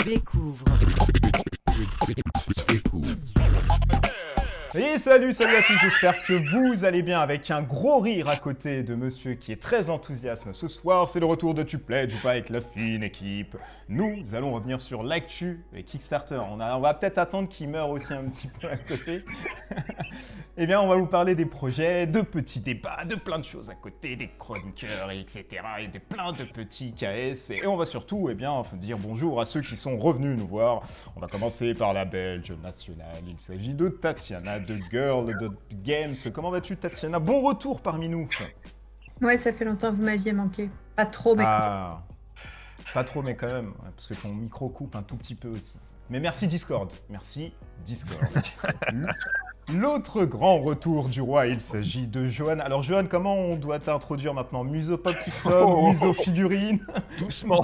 Découvre. Et salut à tous, j'espère que vous allez bien avec un gros rire à côté de monsieur qui est très enthousiaste ce soir. C'est le retour de Tu plaides ou pas avec la fine équipe. Nous allons revenir sur l'actu et Kickstarter. On va peut-être attendre qu'il meure aussi un petit peu à côté. Eh bien, on va vous parler des projets, de petits débats, de plein de choses à côté, des chroniqueurs, etc. et de plein de petits KS. Et on va surtout, eh bien, dire bonjour à ceux qui sont revenus nous voir. On va commencer par la Belge nationale. Il s'agit de Tatiana, de Girl de Games. Comment vas-tu, Tatiana? Bon retour parmi nous. Ouais, ça fait longtemps que vous m'aviez manqué. Pas trop, mais Ah, pas trop, mais quand même, ouais, parce que ton micro coupe un tout petit peu aussi. Mais merci Discord. Merci Discord. L'autre grand retour du roi, il s'agit de Johan. Alors Johan, comment on doit t'introduire maintenant? Muso Pop Custom, Muso Figurine? Doucement.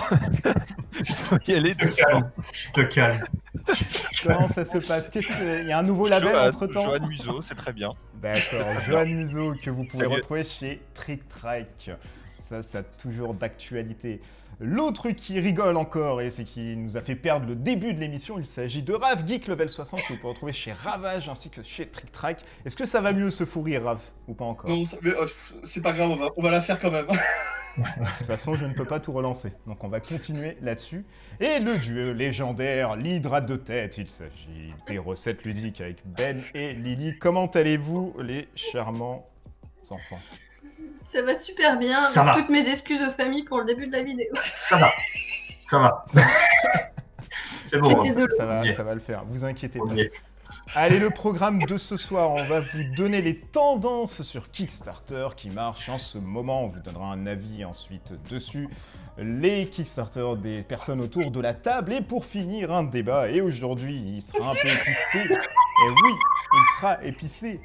Il faut y aller doucement. Te calme. Comment ça se passe? Il y a un nouveau label entre-temps? Johan Muso, c'est très bien. D'accord, Johan Muso que vous pouvez Salut. retrouver chez Trick Track. Ça a toujours d'actualité. L'autre qui rigole encore, et c'est qui nous a fait perdre le début de l'émission, il s'agit de Rav Geek Level 60, que vous pouvez retrouver chez Ravage ainsi que chez Trick Track. Est-ce que ça va mieux ce fou rire, Rav, ou pas encore? Non, c'est pas grave, on va la faire quand même. De toute façon, je ne peux pas tout relancer, donc on va continuer là-dessus. Et le duo légendaire, l'hydrate de tête, il s'agit des recettes ludiques avec Ben et Lily. Comment allez-vous, les charmants enfants? Ça va super bien. Ça va. Toutes mes excuses aux familles pour le début de la vidéo. Ça va. Ça va. C'est bon. C'était de l'eau. Ça va le faire, vous inquiétez pas. On y est. Allez, le programme de ce soir, on va vous donner les tendances sur Kickstarter qui marchent en ce moment. On vous donnera un avis ensuite dessus. Les Kickstarter des personnes autour de la table. Et pour finir, un débat. Et aujourd'hui, il sera un peu épicé. Et oui, il sera épicé.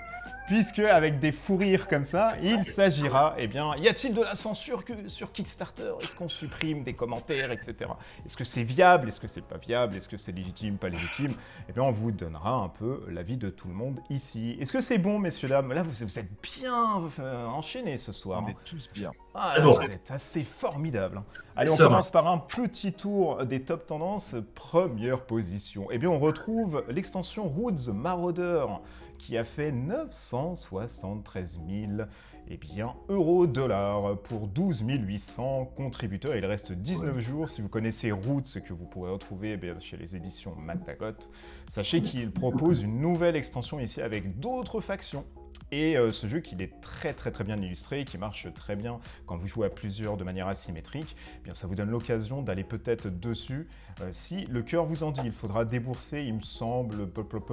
Puisque avec des fous rires comme ça, il s'agira, eh bien, y a-t-il de la censure sur Kickstarter? Est-ce qu'on supprime des commentaires, etc. Est-ce que c'est viable? Est-ce que c'est pas viable? Est-ce que c'est légitime, pas légitime? Eh bien, on vous donnera un peu l'avis de tout le monde ici. Est-ce que c'est bon, messieurs, dames? Là, vous êtes bien enchaînés ce soir. On est tous bien. Ah, C'est là, bon. vous êtes assez formidable. Allez, on Ça va. commence par un petit tour des top tendances. Première position. Eh bien, on retrouve l'extension Roots Marauder qui a fait 973 000 euros dollars pour 12 800 contributeurs. Il reste 19 jours. Si vous connaissez Roots, que vous pourrez retrouver chez les éditions Matagot, sachez qu'il propose une nouvelle extension ici avec d'autres factions. Et ce jeu qui est très bien illustré, qui marche très bien quand vous jouez à plusieurs de manière asymétrique, eh bien ça vous donne l'occasion d'aller peut-être dessus si le cœur vous en dit. Il faudra débourser, il me semble,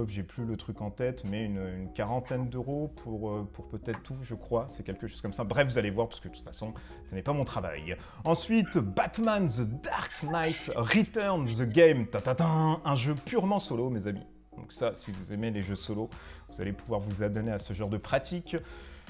j'ai plus le truc en tête, mais une quarantaine d'euros pour peut-être tout, je crois, c'est quelque chose comme ça. Bref, vous allez voir, parce que de toute façon, ce n'est pas mon travail. Ensuite, Batman The Dark Knight Returns The Game, un jeu purement solo, mes amis. Donc ça, si vous aimez les jeux solo, vous allez pouvoir vous adonner à ce genre de pratique.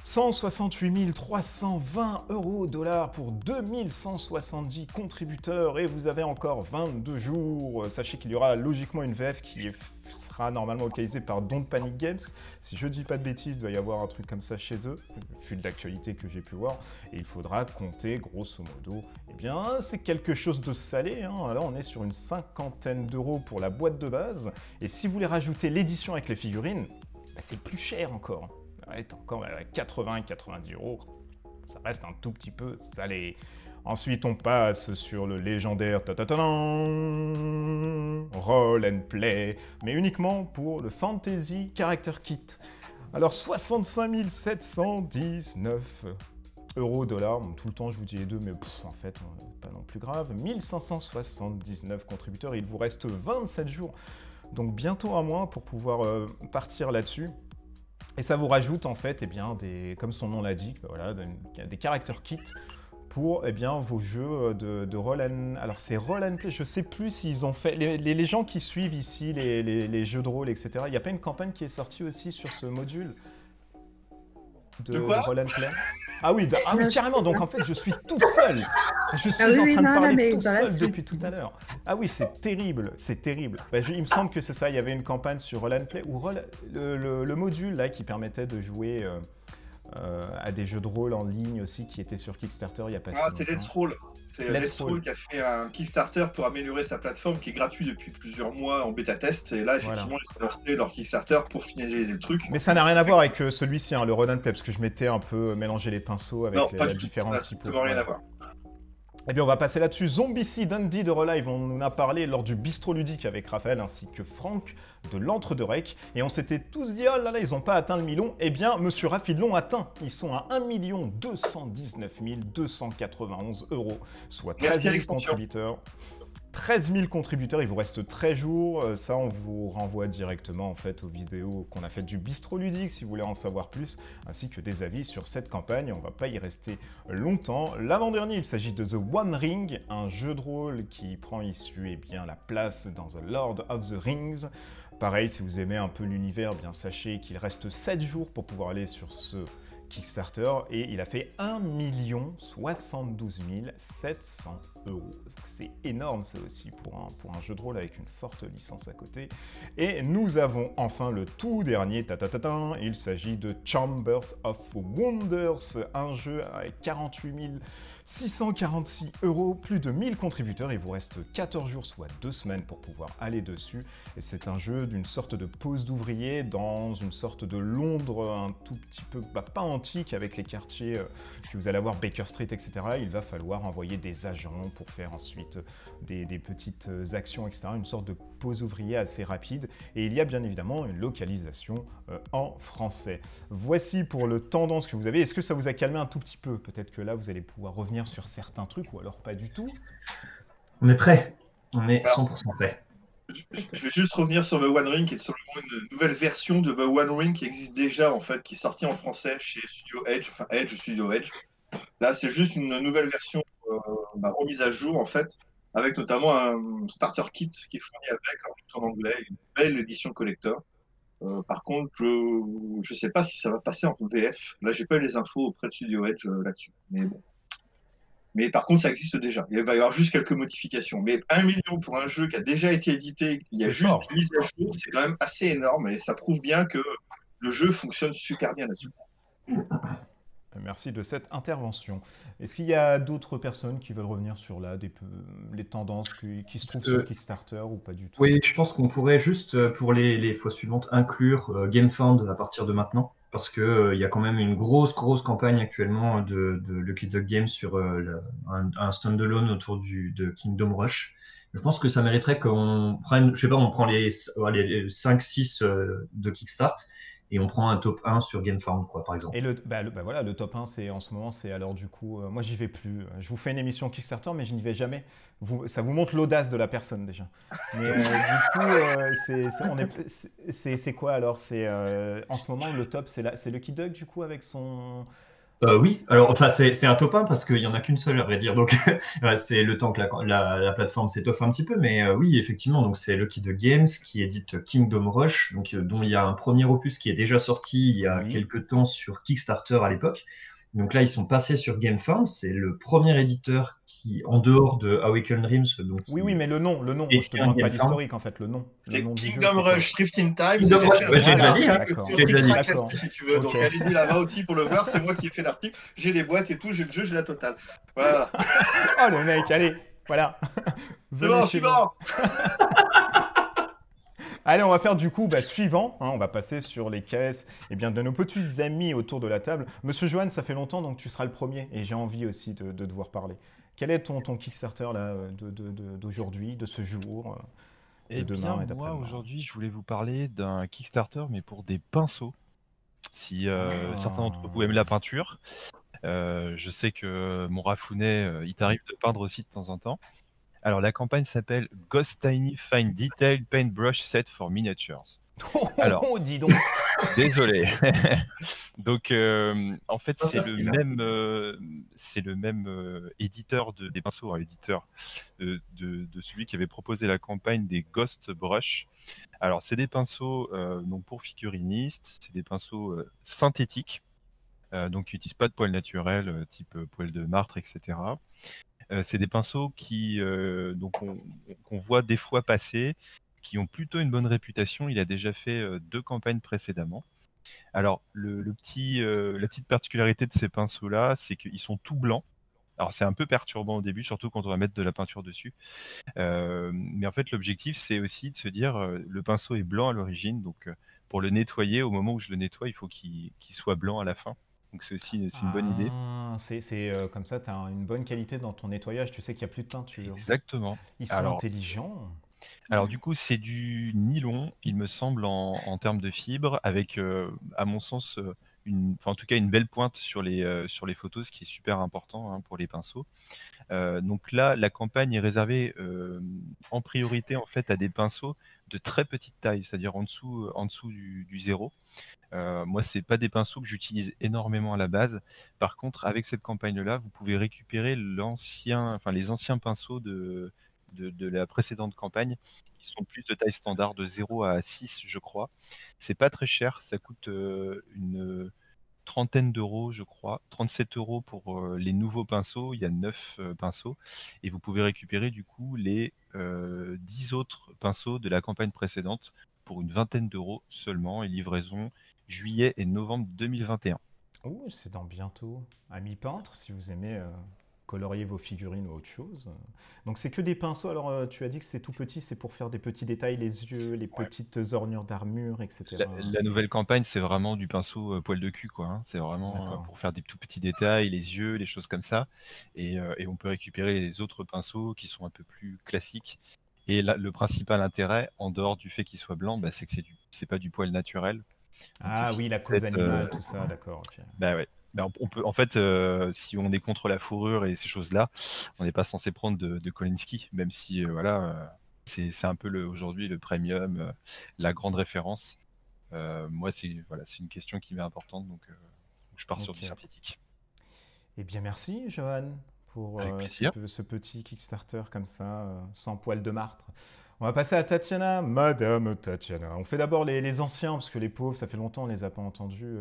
168 320 euros dollars pour 2170 contributeurs et vous avez encore 22 jours. Sachez qu'il y aura logiquement une VF qui sera normalement localisée par Don't Panic Games. Si je dis pas de bêtises, il doit y avoir un truc comme ça chez eux, fil d'actualité que j'ai pu voir. Et il faudra compter, grosso modo, eh bien, c'est quelque chose de salé. Hein. Là, on est sur une cinquantaine d'euros pour la boîte de base. Et si vous voulez rajouter l'édition avec les figurines, bah, c'est plus cher encore. Ouais, encore 80-90 euros, ça reste un tout petit peu salé. Ensuite, on passe sur le légendaire Roll and Play, mais uniquement pour le Fantasy Character Kit. Alors, 65 719 euros, dollars, tout le temps je vous dis les deux, mais en fait, pas non plus grave. 1579 contributeurs, il vous reste 27 jours, donc bientôt un mois pour pouvoir partir là-dessus. Et ça vous rajoute en fait, eh bien, comme son nom l'indique, voilà, des character kits pour vos jeux de roll and... Alors c'est roll and play, je sais plus s'ils ont fait... Les gens qui suivent ici les jeux de rôle, etc., il n'y a pas une campagne qui est sortie aussi sur ce module De quoi roll and play? Ah oui, oui, carrément, donc en fait je suis tout seul. Je suis oui, en train de parler tout dans la seul suite. depuis tout à l'heure. Ah oui, c'est terrible, c'est terrible. Bah, il me semble que c'est ça, il y avait une campagne sur Roll and Play, ou le module là qui permettait de jouer à des jeux de rôle en ligne aussi qui étaient sur Kickstarter il y a pas Ah, si c'est longtemps. Let's Roll. C'est Let's Let's Roll qui a fait un Kickstarter pour améliorer sa plateforme qui est gratuit depuis plusieurs mois en bêta test. Et là, effectivement, ils ont lancé leur Kickstarter pour finaliser le truc. Mais ça n'a rien à voir avec celui-ci, hein, le Run and Play, parce que je m'étais un peu mélangé les pinceaux avec Non, pas la du tout. Ça différence n'a typo. strictement rien à voir. Eh bien, on va passer là-dessus. Zombie Dundee de Relive, on en a parlé lors du bistrot ludique avec Raphaël ainsi que Franck de l'Antre de Rec. Et on s'était tous dit, oh là là, ils n'ont pas atteint le million. Eh bien, monsieur Raph, ils l'ont atteint. Ils sont à 1 219 291 €, soit 13 Merci, 000 Alexandre. contributeurs. 13 000 contributeurs, il vous reste 13 jours. Ça, on vous renvoie directement en fait aux vidéos qu'on a faites du bistrot ludique si vous voulez en savoir plus, ainsi que des avis sur cette campagne. On va pas y rester longtemps. L'avant-dernier, il s'agit de The One Ring, un jeu de rôle qui prend issue la place dans The Lord of the Rings. Pareil, si vous aimez un peu l'univers, bien sachez qu'il reste 7 jours pour pouvoir aller sur ce Kickstarter et il a fait 1 072 700 €. C'est énorme ça aussi pour un jeu de rôle avec une forte licence à côté. Et nous avons enfin le tout dernier, il s'agit de Chambers of Wonders, un jeu avec 48 646 €, plus de 1000 contributeurs. Il vous reste 14 jours, soit 2 semaines pour pouvoir aller dessus. Et c'est un jeu d'une sorte de pose d'ouvrier dans une sorte de Londres un tout petit peu, pas antique, avec les quartiers que vous allez avoir, Baker Street, etc. Il va falloir envoyer des agents pour faire ensuite des petites actions, etc. Une sorte de pose ouvrier assez rapide. Et il y a bien évidemment une localisation en français. Voici pour le tendance que vous avez. Est-ce que ça vous a calmé un tout petit peu? Peut-être que là, vous allez pouvoir revenir sur certains trucs ou alors pas du tout. On est prêt. On est 100% prêt. Je vais juste revenir sur The One Ring, qui est seulement une nouvelle version de The One Ring qui existe déjà, en fait, qui est sortie en français chez Studio Edge, enfin Edge, Studio Edge. Là, c'est juste une nouvelle version remise à jour, en fait, avec notamment un starter kit qui est fourni avec, alors, tout en anglais, une belle édition collector. Par contre, je sais pas si ça va passer en VF. Là, j'ai pas eu les infos auprès de Studio Edge là-dessus. Mais bon. Mais par contre, ça existe déjà. Il va y avoir juste quelques modifications. Mais 1 million pour un jeu qui a déjà été édité, il y a C'est juste fort. des mises à jour, c'est quand même assez énorme et ça prouve bien que le jeu fonctionne super bien là-dessus. Merci de cette intervention. Est-ce qu'il y a d'autres personnes qui veulent revenir sur les tendances qui se trouvent sur Kickstarter ou pas du tout? Oui, je pense qu'on pourrait juste, pour les fois suivantes, inclure GameFound à partir de maintenant, parce que il y a quand même une grosse campagne actuellement de Lucky Duck Games sur un standalone autour de Kingdom Rush. Je pense que ça mériterait qu'on prenne, je sais pas, on prend les 5-6 de Kickstart et on prend un top 1 sur GameFound, quoi, par exemple. Et voilà, le top 1, en ce moment, c'est alors du coup, moi j'y vais plus. Je vous fais une émission Kickstarter, mais je n'y vais jamais. Ça vous montre l'audace de la personne déjà. Mais du coup, c'est quoi alors? En ce moment, le top, c'est Lucky Duck du coup avec son. Oui, alors enfin c'est un top 1 parce qu'il y en a qu'une seule à vrai dire, donc c'est le temps que la plateforme s'étoffe un petit peu, mais oui effectivement, donc c'est Lucky Duck Games qui édite Kingdom Rush, donc dont il y a un premier opus qui est déjà sorti il y a Oui. quelques temps sur Kickstarter à l'époque. Donc là ils sont passés sur GameFound, c'est le premier éditeur qui en dehors de Awaken Dreams, donc Oui, mais le nom. Et Je te demande pas GameFound. l'historique en fait, le nom. Le C'est nom du jeu, Kingdom c'est quoi? Rush, Rift in Time. Kingdom Rush, J'ai j'ai déjà dit, hein. D'accord. J'ai déjà dit. D'accord. Si tu veux, donc Ok. allez-y là-bas aussi pour le voir, c'est moi qui ai fait l'article. J'ai les boîtes et tout, j'ai le jeu, j'ai la totale. Voilà. Oh le mec, allez, voilà. C'est Venez bon, chez nous. suivant. Allez, on va faire du coup suivant. On va passer sur les caisses de nos petits amis autour de la table. Monsieur Johan, ça fait longtemps, donc tu seras le premier. Et j'ai envie aussi de devoir parler. Quel est ton Kickstarter là, d'aujourd'hui, de ce jour, de demain et moi d'après-demain? aujourd'hui, je voulais vous parler d'un Kickstarter, mais pour des pinceaux. Si certains d'entre vous aiment la peinture, je sais que mon Rafounet, il t'arrive de peindre aussi de temps en temps. Alors la campagne s'appelle Ghost Tiny Fine Detail Paintbrush Set for Miniatures. Alors, dis donc. Désolé. Donc, en fait, Pas c'est facile, le même éditeur des pinceaux, hein, éditeur de celui qui avait proposé la campagne des Ghost Brush. Alors, c'est des pinceaux donc pour figurinistes, c'est des pinceaux synthétiques, donc qui n'utilisent pas de poils naturels, type poils de martre, etc. C'est des pinceaux qu'on voit des fois passer, qui ont plutôt une bonne réputation. Il a déjà fait 2 campagnes précédemment. Alors, la petite particularité de ces pinceaux-là, c'est qu'ils sont tout blancs. Alors, c'est un peu perturbant au début, surtout quand on va mettre de la peinture dessus. Mais en fait, l'objectif, c'est aussi de se dire, le pinceau est blanc à l'origine, donc pour le nettoyer, au moment où je le nettoie, il faut qu'il soit blanc à la fin. Donc c'est une bonne idée. Ah, comme ça, tu as une bonne qualité dans ton nettoyage, tu sais qu'il n'y a plus de teinture. Exactement. Ils sont Alors, intelligents. alors du coup, c'est du nylon, il me semble, en termes de fibre, avec, à mon sens, enfin, en tout cas, une belle pointe sur les photos, ce qui est super important hein, pour les pinceaux. Donc là, la campagne est réservée en priorité en fait à des pinceaux de très petite taille, c'est-à-dire en dessous du zéro. Moi, c'est pas des pinceaux que j'utilise énormément à la base. Par contre, avec cette campagne-là, vous pouvez récupérer les anciens pinceaux de la précédente campagne, qui sont plus de taille standard, de 0 à 6, je crois. C'est pas très cher, ça coûte une trentaine d'euros, je crois, 37 € pour les nouveaux pinceaux. Il y a 9 pinceaux et vous pouvez récupérer du coup les 10 autres pinceaux de la campagne précédente pour une vingtaine d'euros seulement et livraison juillet et novembre 2021. Oh, c'est dans bientôt. Amis peintres, si vous aimez colorier vos figurines ou autre chose. Donc c'est que des pinceaux. Alors tu as dit que c'est tout petit, c'est pour faire des petits détails, les yeux, les Ouais. petites ornures d'armure, etc. La nouvelle campagne, c'est vraiment du pinceau poil de cul, quoi. Hein. C'est vraiment D'accord. pour faire des tout petits détails, les yeux, les choses comme ça. Et on peut récupérer les autres pinceaux qui sont un peu plus classiques. Et là, le principal intérêt, en dehors du fait qu'il soit blanc, bah, c'est que c'est pas du poil naturel. Donc Ah si oui, la vous cause êtes, animale, tout ça, d'accord, ok. bah ouais. Bah, on peut, en fait, si on est contre la fourrure et ces choses-là, on n'est pas censé prendre de Kolinsky, même si voilà, c'est un peu aujourd'hui le premium, la grande référence. Moi, c'est une question qui m'est importante, donc je pars sur du Ok. synthétique. Eh bien merci, Johan, pour Avec plaisir. ce petit Kickstarter comme ça, sans poil de martre. On va passer à Tatiana, Madame Tatiana. On fait d'abord les anciens, parce que les pauvres, ça fait longtemps, on les a pas entendus.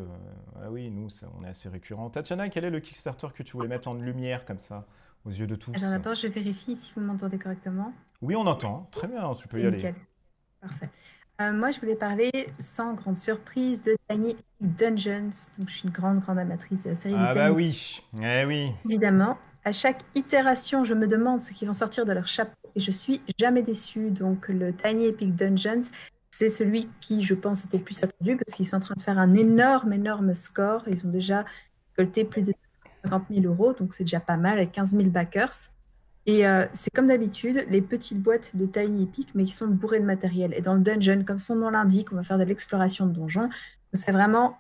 Ah oui, nous, on est assez récurrents. Tatiana, quel est le Kickstarter que tu voulais mettre en lumière, comme ça, aux yeux de Alors tous? d'abord, je vérifie si vous m'entendez correctement. Oui, on entend. Très bien, tu peux C'est y aller. nickel. Parfait. Moi, je voulais parler, sans grande surprise, de Tiny Epic Dungeons. Donc, je suis une grande, grande amatrice de la série des Ah bah Tiny. oui, eh oui. Évidemment, à chaque itération, je me demande ce qu'ils vont sortir de leur chapeau et je suis jamais déçue. Donc, le Tiny Epic Dungeons, c'est celui qui, je pense, était le plus attendu parce qu'ils sont en train de faire un énorme, énorme score. Ils ont déjà récolté plus de 50 000 euros, donc c'est déjà pas mal, avec 15 000 backers. Et c'est comme d'habitude, les petites boîtes de Tiny Epic, mais qui sont bourrées de matériel. Et dans le dungeon, comme son nom l'indique, on va faire de l'exploration de donjons. C'est vraiment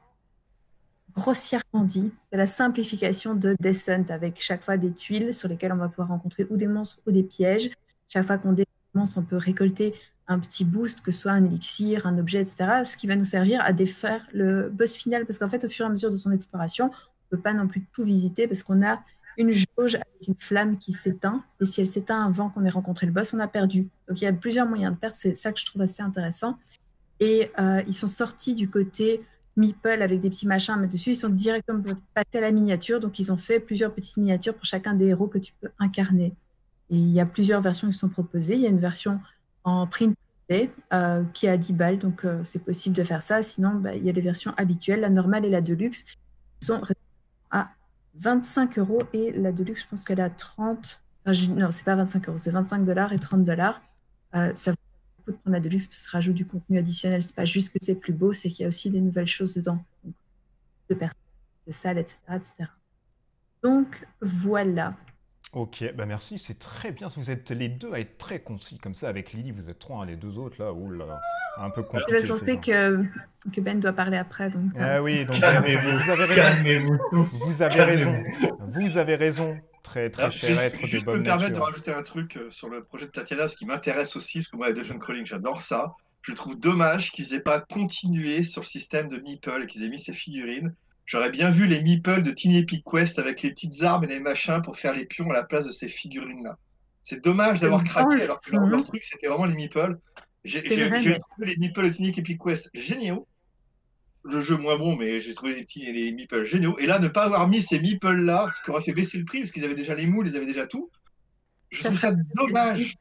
grossièrement dit, c'est la simplification de Descent, avec chaque fois des tuiles sur lesquelles on va pouvoir rencontrer ou des monstres ou des pièges. Chaque fois qu'on détruit un monstre, on peut récolter un petit boost, que ce soit un élixir, un objet, etc., ce qui va nous servir à défaire le boss final, parce qu'en fait, au fur et à mesure de son exploration, on ne peut pas non plus tout visiter, parce qu'on a une jauge avec une flamme qui s'éteint, et si elle s'éteint avant qu'on ait rencontré le boss, on a perdu. Donc il y a plusieurs moyens de perdre, c'est ça que je trouve assez intéressant. Et ils sont sortis du côté meeple avec des petits machins à mettre dessus. Ils sont directement passés à la miniature. Donc, ils ont fait plusieurs petites miniatures pour chacun des héros que tu peux incarner. Et il y a plusieurs versions qui sont proposées. Il y a une version en print qui est à 10 balles. Donc, c'est possible de faire ça. Sinon, bah, il y a les versions habituelles, la normale et la deluxe, qui sont à 25 euros. Et la deluxe, je pense qu'elle est à 30. Enfin, non, c'est pas 25 euros, c'est 25 $ et 30 $. Ça vaut le coup de prendre la deluxe parce que ça rajoute du contenu additionnel. C'est pas juste que c'est plus beau, c'est qu'il y a aussi des nouvelles choses dedans. Donc, de personnes, de salles, etc., etc. Donc voilà. Ok, bah merci, c'est très bien. Vous êtes les deux à être très concis comme ça. Avec Lily, vous êtes trois, hein, les deux autres là, oh là là, un peu C'est compliqué. parce qu'on c'est sait ça. que Ben doit parler après. Donc, Ah oui, donc Calmez-vous, vous avez raison. calmez-vous tous. Vous avez raison. Calmez-vous. Vous avez raison. Très très Alors, je cher vais être de juste me bonne permettre de nature. rajouter un truc sur le projet de Tatiana, ce qui m'intéresse aussi, parce que moi, les dungeon crawling, j'adore ça. Je trouve dommage qu'ils aient pas continué sur le système de meeple et qu'ils aient mis ces figurines. J'aurais bien vu les meeples de Tiny Epic Quest avec les petites armes et les machins pour faire les pions à la place de ces figurines-là. C'est dommage d'avoir dans craqué le alors que leur fond, truc, c'était vraiment les meeples. c'est vrai, J'ai mais trouvé les meeples de Tiny Epic Quest géniaux. Le jeu moins bon, mais j'ai trouvé les meeples géniaux. Et là, ne pas avoir mis ces meeples-là, ce qui aurait fait baisser le prix, parce qu'ils avaient déjà les moules, ils avaient déjà tout. Je ça trouve ferait ça dommage.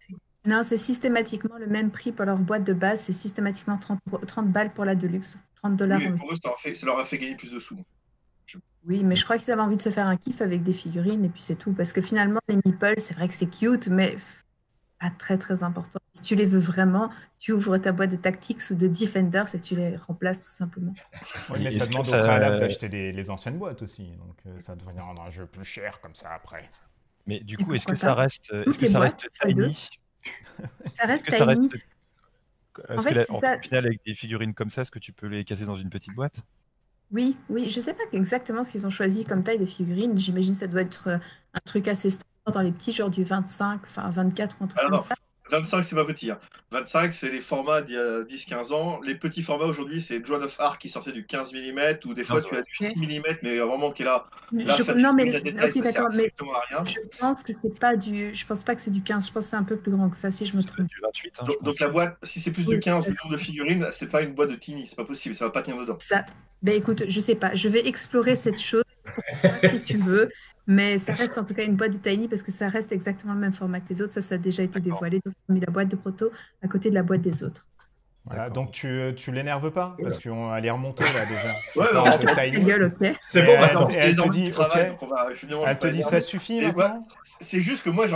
Non, c'est systématiquement le même prix pour leur boîte de base. C'est systématiquement 30 balles pour la Deluxe, 30 $ Oui, mais en pour eux, ça leur a fait gagner plus de sous. Oui, mais je crois qu'ils avaient envie de se faire un kiff avec des figurines et puis c'est tout. Parce que finalement, les meeples, c'est vrai que c'est cute, mais pas très très important. Si tu les veux vraiment, tu ouvres ta boîte de Tactics ou de Defenders et tu les remplaces tout simplement. Oui, Et mais ça est-ce que demande au ça- préalable d'acheter les anciennes boîtes aussi, donc ça devient un jeu plus cher comme ça après. Mais du Et coup, est-ce pourquoi que ça pas? reste, est-ce Toutes que les ça boîtes, reste fois deux. tiny? Ça Est-ce reste que ça reste, tiny. En est-ce que fait, c'est au ça. final, avec des figurines comme ça, est-ce que tu peux les caser dans une petite boîte? Oui, oui, je sais pas exactement ce qu'ils ont choisi comme taille de figurine. J'imagine que ça doit être un truc assez standard dans les petits, genre du 25, enfin 24 ou un truc Ah comme non, ça. 25, c'est pas petit. Hein. 25, c'est les formats d'il y a 10-15 ans. Les petits formats aujourd'hui, c'est Joan of Arc qui sortait du 15 mm, ou des fois 15, tu ouais. as du 6 mm, mais vraiment qui est là. Là, Je, faire des non, mais figurines à détail, ok, ça sert d'accord, mais strictement à rien. je pense que c'est pas du. Je pense pas que c'est du 15, je pense que c'est un peu plus grand que ça, si je me Ça doit trompe. être du 28, hein, je Donc, pense. la boîte, si c'est plus de Oui, 15 le peut-être. nombre de figurines, c'est pas une boîte de Tiny, c'est pas possible, ça va pas tenir dedans. Ça. Ben écoute, je sais pas, je vais explorer cette chose pour toi si tu veux, mais ça reste en tout cas une boîte de Tiny parce que ça reste exactement le même format que les autres. Ça a déjà été D'accord. dévoilé. Donc, ils ont mis la boîte de proto à côté de la boîte des autres. Voilà, D'accord. donc tu l'énerves pas parce qu'on est remonté là déjà. Tu Ouais, parles non, de Ta Tiny. gueule, ok. C'est Et bon elle, maintenant. c'est elle les te ennuis dit du travail, ok. donc on va finalement je Elle vais te pas dit énerver. ça suffit Et maintenant. c'est juste que moi,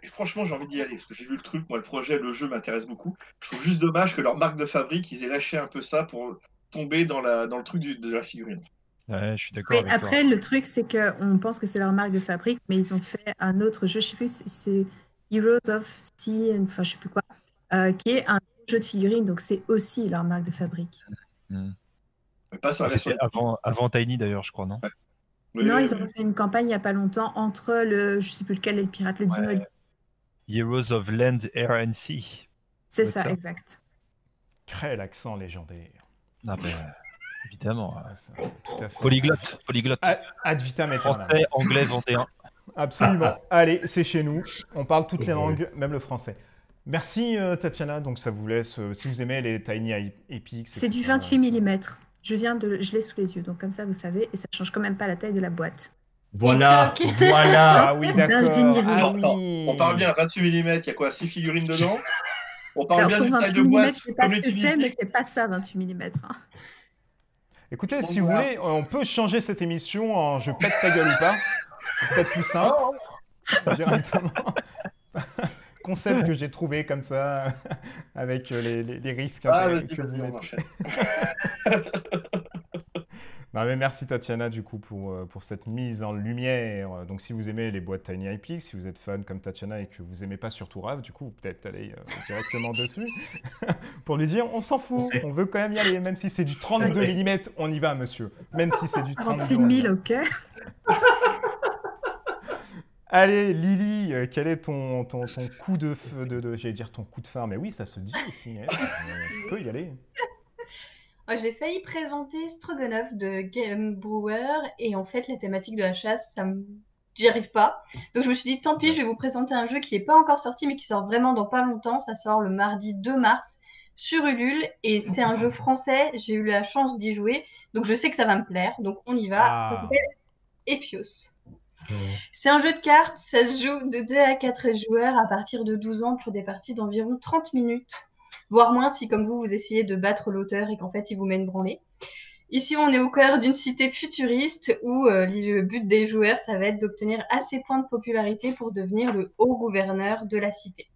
franchement, j'ai envie d'y aller parce que j'ai vu le truc, moi, le projet, le jeu m'intéresse beaucoup. Je trouve juste dommage que leur marque de fabrique, ils aient lâché un peu ça pour tomber dans le truc de la figurine. Ouais, je suis d'accord Oui, avec toi. après, le truc, c'est qu'on pense que c'est leur marque de fabrique, mais ils ont fait un autre jeu, je sais plus, c'est Heroes of Sea, enfin, je sais plus quoi, qui est un jeu de figurines, donc c'est aussi leur marque de fabrique. Hmm. Mais pas sur la version. C'était avant Tiny d'ailleurs, je crois, non? Oui, Non, oui, ils ont fait une campagne il n'y a pas longtemps entre je sais plus lequel est le pirate, le Dino. Ouais. Heroes of Land, Air and Sea. C'est doit être ça, ça. exact. Crée l'accent légendaire. Ah ben, évidemment. Ah, ça, tout à fait. Polyglotte, polyglotte. Ad vitam aeternam. Français, anglais, vendéen. Absolument. Allez, c'est chez nous. On parle toutes les langues, même le français. Merci Tatiana. Donc ça vous laisse, si vous aimez les Tiny Epics. C'est du 28 mm. Je l'ai sous les yeux, donc comme ça, vous savez, et ça change quand même pas la taille de la boîte. Voilà, Et toc. voilà. Ah oui, d'accord. D'ingénierie. Ah Attends, oui. on parle bien 28 mm, il y a quoi, 6 figurines dedans? On parle Alors, bien ton d'une taille 28 de mm, boîte je sais pas comme ce les que c'est, mais Tiny c'est pas ça, 28 mm. Écoutez, Bon, si vous voilà. voulez, on peut changer cette émission en je pète ta gueule ou pas. C'est peut-être plus simple. Directement. Concept que j'ai trouvé comme ça, avec les risques Ah, vas-y, que vous vas-y, on mettez. enchaîne. Non, mais merci Tatiana du coup pour cette mise en lumière. Donc si vous aimez les boîtes Tiny Epic, si vous êtes fan comme Tatiana et que vous aimez pas surtout Rav, du coup vous peut-être aller directement dessus pour lui dire on s'en fout, sait. on veut quand même y aller, même si c'est du 32 sait. mm, on y va monsieur. Même si c'est du 32 36 on y 000, va. ok. Allez Lily, quel est ton coup de feu j'allais dire ton coup de phare, mais oui ça se dit aussi, hein. Tu peux y aller. J'ai failli présenter Stroganoff de Game Brewer et en fait la thématique de la chasse, j'y arrive pas. Donc je me suis dit tant pis, je vais vous présenter un jeu qui est pas encore sorti mais qui sort vraiment dans pas longtemps. Ça sort le mardi 2 mars sur Ulule et c'est un jeu français. J'ai eu la chance d'y jouer, donc je sais que ça va me plaire. Donc on y va. Ça Ah. s'appelle Ephios. C'est un jeu de cartes, ça se joue de 2 à 4 joueurs à partir de 12 ans pour des parties d'environ 30 minutes, voire moins si comme vous essayez de battre l'auteur et qu'en fait il vous met une branlée. Ici on est au cœur d'une cité futuriste où le but des joueurs ça va être d'obtenir assez de points de popularité pour devenir le haut gouverneur de la cité.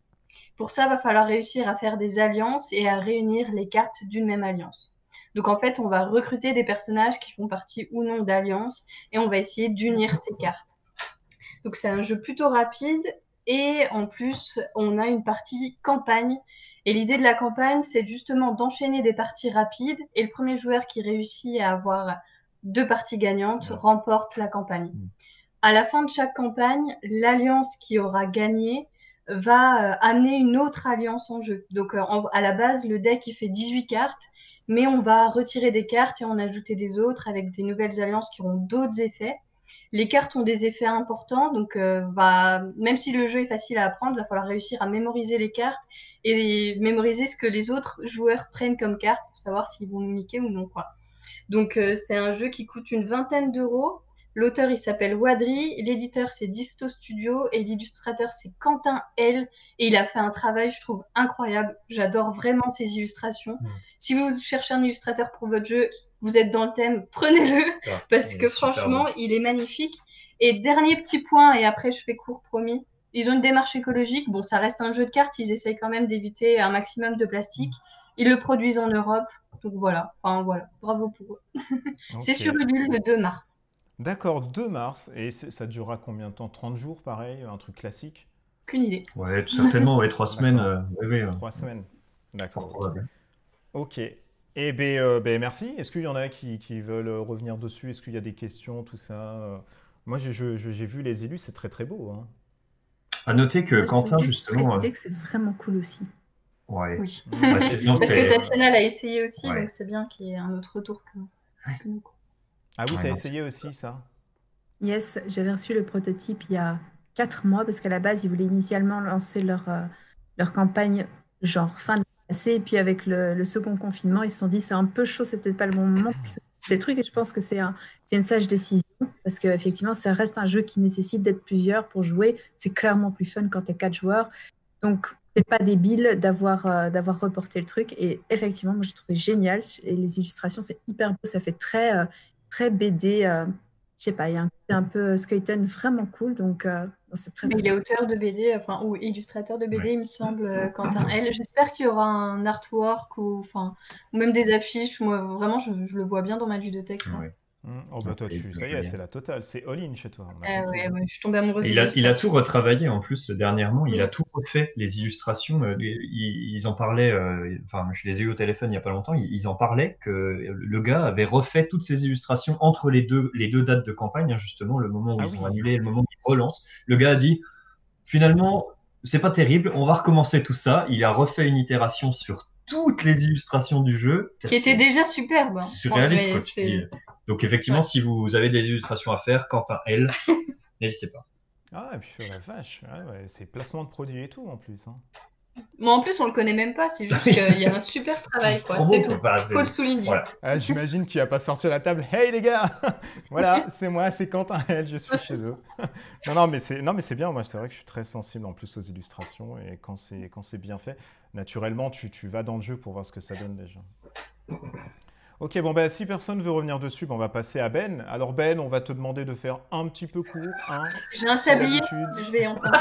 Pour ça, il va falloir réussir à faire des alliances et à réunir les cartes d'une même alliance. Donc en fait, on va recruter des personnages qui font partie ou non d'alliances et on va essayer d'unir ces cartes. Donc c'est un jeu plutôt rapide et en plus on a une partie campagne. Et l'idée de la campagne, c'est justement d'enchaîner des parties rapides et le premier joueur qui réussit à avoir 2 parties gagnantes remporte la campagne. À la fin de chaque campagne, l'alliance qui aura gagné va amener une autre alliance en jeu. Donc à la base, le deck il fait 18 cartes, mais on va retirer des cartes et en ajouter des autres avec des nouvelles alliances qui auront d'autres effets. Les cartes ont des effets importants, donc même si le jeu est facile à apprendre, il va falloir réussir à mémoriser les cartes et mémoriser ce que les autres joueurs prennent comme cartes pour savoir s'ils vont nous niquer ou non, quoi. Donc c'est un jeu qui coûte une 20aine d'euros. L'auteur, il s'appelle Wadri, l'éditeur, c'est Disto Studio, et l'illustrateur, c'est Quentin L. Et il a fait un travail, je trouve, incroyable. J'adore vraiment ses illustrations. Si vous cherchez un illustrateur pour votre jeu, vous êtes dans le thème, prenez-le, parce il que est super franchement, bon. il est magnifique. Et dernier petit point, et après je fais court, promis. Ils ont une démarche écologique. Bon, ça reste un jeu de cartes, ils essayent quand même d'éviter un maximum de plastique. Ils le produisent en Europe, donc voilà. Enfin voilà, bravo pour eux. C'est Ok. sur Ulule le 2 mars. D'accord, 2 mars. Et ça durera combien de temps? 30 jours, pareil, un truc classique? Aucune idée. Ouais, certainement, ouais, 3 semaines. Oui, 3 semaines. fort D'accord. Ok. probable. Ok. Eh ben, merci. Est-ce qu'il y en a qui veulent revenir dessus? Est-ce qu'il y a des questions, tout ça? Moi, j'ai vu les élus, c'est très très beau, hein. À noter que Moi, je Quentin, peux juste justement, préciser que c'est vraiment cool aussi. ouais. Oui. Bah, non, Parce que Tatiana l'a essayé aussi, Ouais. donc c'est bien qu'il y ait un autre retour que nous. Ah oui, Ouais, t'as non, essayé aussi ça? Yes, j'avais reçu le prototype il y a 4 mois parce qu'à la base, ils voulaient initialement lancer leur campagne genre fin de l'année passée. Et puis avec le second confinement, ils se sont dit c'est un peu chaud, c'est peut-être pas le bon moment. C'est le truc et je pense que c'est une sage décision parce qu'effectivement, ça reste un jeu qui nécessite d'être plusieurs pour jouer. C'est clairement plus fun quand tu es 4 joueurs. Donc, c'est pas débile d'avoir reporté le truc. Et effectivement, moi, j'ai trouvé génial. Et les illustrations, c'est hyper beau. Ça fait très BD. Je sais pas, il y a un côté un peu Skeleton vraiment cool. Donc, c'est très, Mais très il est bien. auteur de BD, enfin, ou illustrateur de BD, Ouais. il me semble, Quentin L. J'espère qu'il y aura un artwork ou même des affiches. Moi, vraiment, je le vois bien dans ma ludothèque, ça. Ouais. Oh bah toi, C'est ça y est, c'est la totale. C'est all-in chez toi, on a compris. Ouais, je suis tombée amoureuse Et des il a illustrations. tout retravaillé en plus dernièrement. Il Oui. a tout refait, les illustrations. Ils en parlaient, enfin, je les ai eu au téléphone il y a pas longtemps. Ils en parlaient que le gars avait refait toutes ses illustrations entre les deux dates de campagne, hein, justement, le moment où Ah ils ont oui. annulé et le moment où ils relancent. Le gars a dit, finalement, c'est pas terrible, on va recommencer tout ça. Il a refait une itération sur toutes les illustrations du jeu. Qui était C'est déjà superbe. Hein. surréaliste, Mais quoi. Tu te dis. c'est... Donc, effectivement, Ouais. si vous avez des illustrations à faire, Quentin L, n'hésitez pas. Ah, et puis oh la vache, ouais, c'est placement de produits et tout en plus, hein. Mais en plus, on le connaît même pas, c'est juste qu'il y a un super travail, quoi. trop C'est beau, tout. quoi. Bah, Faut le souligner. Voilà. Ah, j'imagine qu'il va pas sortir la table. Hey les gars, voilà, c'est moi, c'est Quentin L, je suis chez eux. non, mais c'est bien. Moi, c'est vrai que je suis très sensible en plus aux illustrations et quand c'est bien fait, naturellement, tu vas dans le jeu pour voir ce que ça donne déjà. Ok, bon, ben, si personne veut revenir dessus, ben, on va passer à Ben. Alors, Ben, on va te demander de faire un petit peu court, hein, J'ai un comme sablier, d'habitude. je vais en prendre.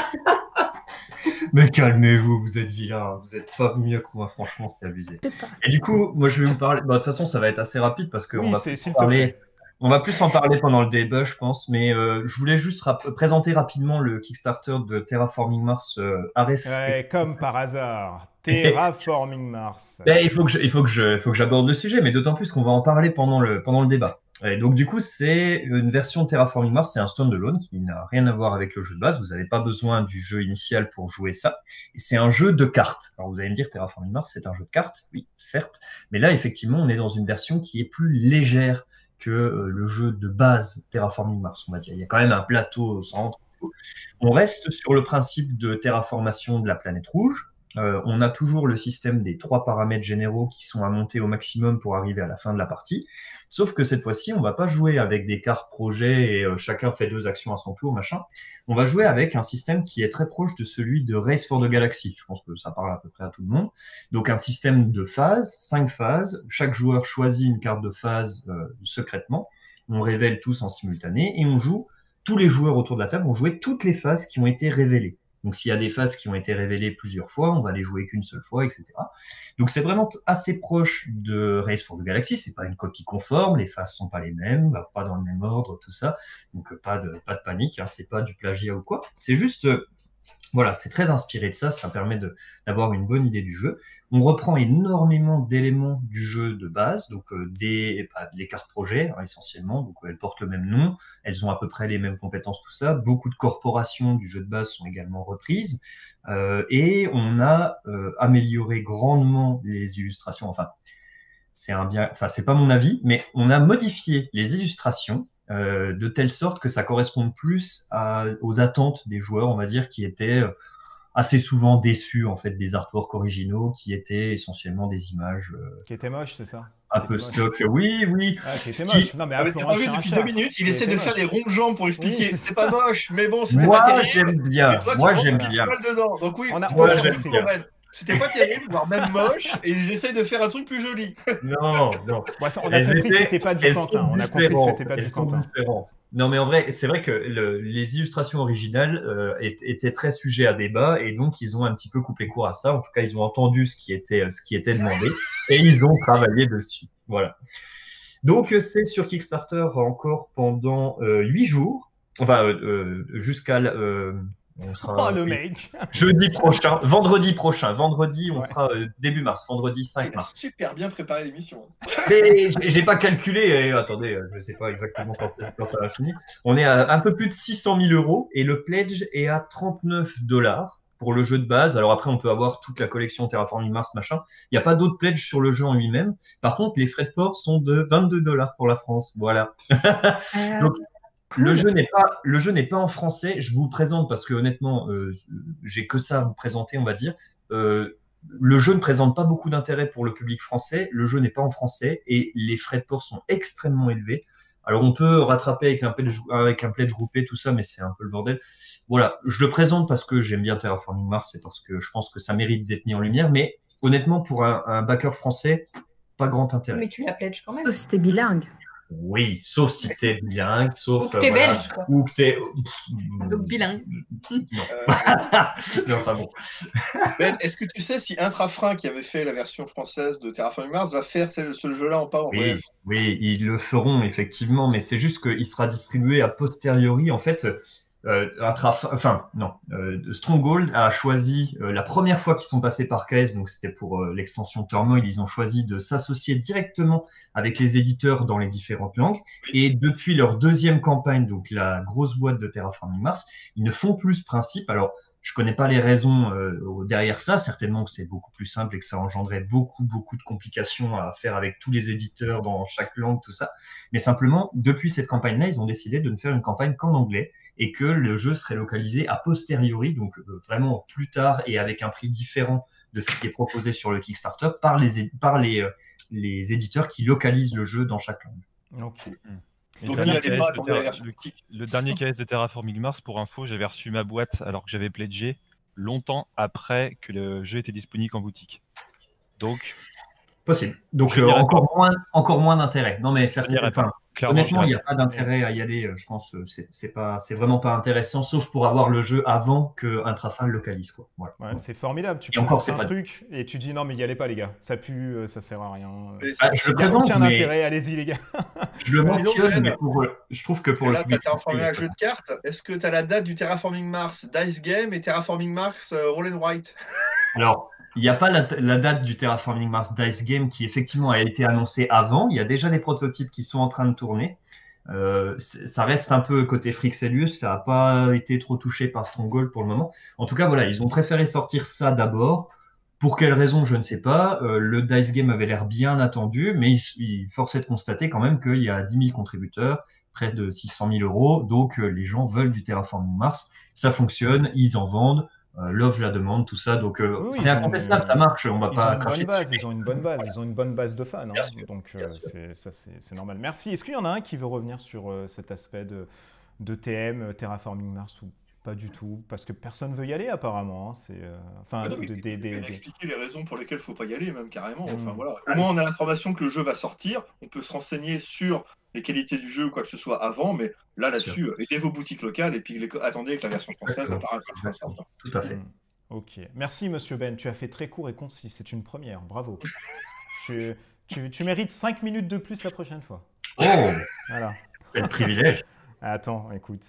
Mais calmez-vous, vous êtes vilain, vous êtes pas mieux que moi, franchement, c'est abusé. Je sais pas. Et du coup, moi, je vais vous parler. Bah, de toute façon, ça va être assez rapide parce qu'on Oui, va c'est plus en s'il te parler. plaît. On va plus en parler pendant le débat, je pense. Mais je voulais juste présenter rapidement le Kickstarter de Terraforming Mars Ares. Ouais, comme par hasard, Terraforming Mars. Ben, il faut que j'aborde le sujet, mais d'autant plus qu'on va en parler pendant le débat. Et donc du coup, c'est une version de Terraforming Mars, c'est un standalone qui n'a rien à voir avec le jeu de base. Vous n'avez pas besoin du jeu initial pour jouer ça. Et c'est un jeu de cartes. Alors vous allez me dire, Terraforming Mars, c'est un jeu de cartes, oui, certes. Mais là, effectivement, on est dans une version qui est plus légère que le jeu de base Terraforming Mars, on va dire. Il y a quand même un plateau au centre. On reste sur le principe de terraformation de la planète rouge. On a toujours le système des 3 paramètres généraux qui sont à monter au maximum pour arriver à la fin de la partie. Sauf que cette fois-ci, on va pas jouer avec des cartes projets et chacun fait 2 actions à son tour, machin. On va jouer avec un système qui est très proche de celui de Race for the Galaxy. Je pense que ça parle à peu près à tout le monde. Donc un système de phases, 5 phases. Chaque joueur choisit une carte de phase secrètement. On révèle tous en simultané et on joue. Tous les joueurs autour de la table vont jouer toutes les phases qui ont été révélées. Donc, s'il y a des phases qui ont été révélées plusieurs fois, on va les jouer qu'une seule fois, etc. Donc, c'est vraiment assez proche de Race for the Galaxy. C'est pas une copie conforme. Les phases sont pas les mêmes, pas dans le même ordre, tout ça. Donc, pas de panique. Hein, c'est pas du plagiat ou quoi. C'est juste, voilà, c'est très inspiré de ça. Ça permet d'avoir une bonne idée du jeu. On reprend énormément d'éléments du jeu de base, donc les cartes projets hein, essentiellement, donc elles portent le même nom, elles ont à peu près les mêmes compétences, tout ça. Beaucoup de corporations du jeu de base sont également reprises et on a amélioré grandement les illustrations. Enfin, c'est pas mon avis, mais on a modifié les illustrations de telle sorte que ça corresponde plus aux attentes des joueurs, on va dire, qui étaient assez souvent déçus en fait des artworks originaux qui étaient essentiellement des images Qui était moche, c'est ça? un peu stock. Oui, oui. Ah, qui était moche. Non, mais Ah, mais appelons t'as pas un vu chat un depuis chat. 2 minutes, il Qui essaie était de faire moche. des ronds de jambes pour expliquer. Oui, C'est pas moche, mais bon, c'était pas Moi, terrible. j'aime bien. Et toi, Moi, tu j'aime rentres bien. mal dedans. Donc oui, On a- tu Moi, peux faire j'aime une bien. promesse. C'était pas terrible, voire même moche, et ils essayent de faire un truc plus joli. Non, non. Bon, ça, on a Elles compris que étaient- c'était pas du elles Quentin. sont On a compris que différentes. c'était pas Elles du sont Quentin. différentes. Non, mais en vrai, c'est vrai que les illustrations originales étaient très sujets à débat et donc ils ont un petit peu coupé court à ça. En tout cas, ils ont entendu ce qui était demandé et ils ont travaillé dessus. Voilà. Donc, c'est sur Kickstarter encore pendant 8 jours. Enfin, jusqu'à... on Oh, sera le mec. jeudi prochain, vendredi prochain. Vendredi, on Ouais. sera début mars, vendredi 5 Il a mars. super bien préparé l'émission. Mais j'ai pas calculé, et attendez, je sais pas exactement quand ça va finir. On est à un peu plus de 600 000 euros et le pledge est à 39 $ pour le jeu de base. Alors après, on peut avoir toute la collection Terraforming Mars, machin. Il n'y a pas d'autres pledge sur le jeu en lui-même. Par contre, les frais de port sont de 22 $ pour la France. Voilà. Donc, Cool. le jeu n'est pas en français. Je vous le présente parce que honnêtement, j'ai que ça à vous présenter, on va dire. Le jeu ne présente pas beaucoup d'intérêt pour le public français. Le jeu n'est pas en français et les frais de port sont extrêmement élevés. Alors on peut rattraper avec un pledge groupé, tout ça, mais c'est un peu le bordel. Voilà, je le présente parce que j'aime bien Terraforming Mars et parce que je pense que ça mérite d'être mis en lumière. Mais honnêtement, pour un backer français, pas grand intérêt. Mais tu la pledges quand même. Sauf si t'es bilingue. Oui, sauf si t'es bilingue, sauf Ou que t'es voilà, belge, quoi. ou que t'es Donc bilingue. non. Non, enfin bon. Ben, est-ce que tu sais si Intrafrain, qui avait fait la version française de Terraforming Mars, va faire ce jeu-là en pas en Oui, bref? oui, ils le feront effectivement, mais c'est juste qu'il sera distribué a posteriori. En fait, Stronghold a choisi la première fois qu'ils sont passés par KS, donc c'était pour l'extension Turmoil, ils ont choisi de s'associer directement avec les éditeurs dans les différentes langues. Et depuis leur deuxième campagne, donc la grosse boîte de Terraforming Mars, ils ne font plus ce principe. Alors, je connais pas les raisons derrière ça. Certainement que c'est beaucoup plus simple et que ça engendrait beaucoup de complications à faire avec tous les éditeurs dans chaque langue, tout ça. Mais simplement, depuis cette campagne-là, ils ont décidé de ne faire une campagne qu'en anglais et que le jeu serait localisé a posteriori, donc vraiment plus tard et avec un prix différent de ce qui est proposé sur le Kickstarter par les éditeurs qui localisent le jeu dans chaque langue. Ok. Et Donc, le il dernier allait KS pas de attendre la version critique. le dernier KS de Terraforming Mars, pour info, j'avais reçu ma boîte alors que j'avais pledgé longtemps après que le jeu était disponible en boutique. Donc, Possible. Donc Je n'irai encore moins d'intérêt. Non mais je n'irai pas. Clairement, honnêtement, il n'y j'irai a pas d'intérêt à y aller. Je pense que c'est vraiment pas intéressant, sauf pour avoir le jeu avant que Intrafin le localise, quoi. Voilà. Ouais, c'est formidable. Tu Et encore, présentes c'est un pas- truc et tu dis non, mais y allez pas, les gars. Ça pue, ça sert à rien. Mais Ah, je le Il y a présente, aussi un mais intérêt, allez-y, les gars. je le Sinon, mentionne, Ben, mais je trouve que pour Et le là, tu as public Terraforming français, un jeu de cartes. Est-ce que tu as la date du Terraforming Mars Dice Game et Terraforming Mars Roll and Write? alors, il n'y a pas la date du Terraforming Mars Dice Game qui effectivement a été annoncée avant. Il y a déjà des prototypes qui sont en train de tourner. Ça reste un peu côté Frixelius, ça n'a pas été trop touché par Stronghold pour le moment. En tout cas, voilà, ils ont préféré sortir ça d'abord. Pour quelle raison, je ne sais pas. Le Dice Game avait l'air bien attendu, mais il forçait de constater quand même qu'il y a 10 000 contributeurs, près de 600 000 euros, donc les gens veulent du Terraforming Mars. Ça fonctionne, ils en vendent. L'offre, la demande, tout ça. Donc, Oui, c'est ils ont incontestable, ça marche. On va Ils ont pas une cracher bonne base, dessus. ils ont une bonne base, ils ont une bonne base de fans. Hein. Bien sûr, Donc bien sûr. c'est normal. Merci. Est-ce qu'il y en a un qui veut revenir sur cet aspect de TM, Terraforming Mars ou pas du tout? Parce que personne veut y aller apparemment. Hein. Enfin, Ah non, mais tu peux bien expliquer les raisons pour lesquelles il ne faut pas y aller, même carrément. Enfin, voilà. Au moins, on a l'information que le jeu va sortir. On peut se renseigner sur les qualités du jeu ou quoi que ce soit avant. Mais là-dessus, aidez vos boutiques locales et puis attendez que la version française apparaîtra. Tout à fait. Ok. Merci, monsieur Ben. Tu as fait très court et concis. C'est une première. Bravo. tu mérites 5 minutes de plus la prochaine fois. Oh, Voilà. quel privilège. Attends, écoute.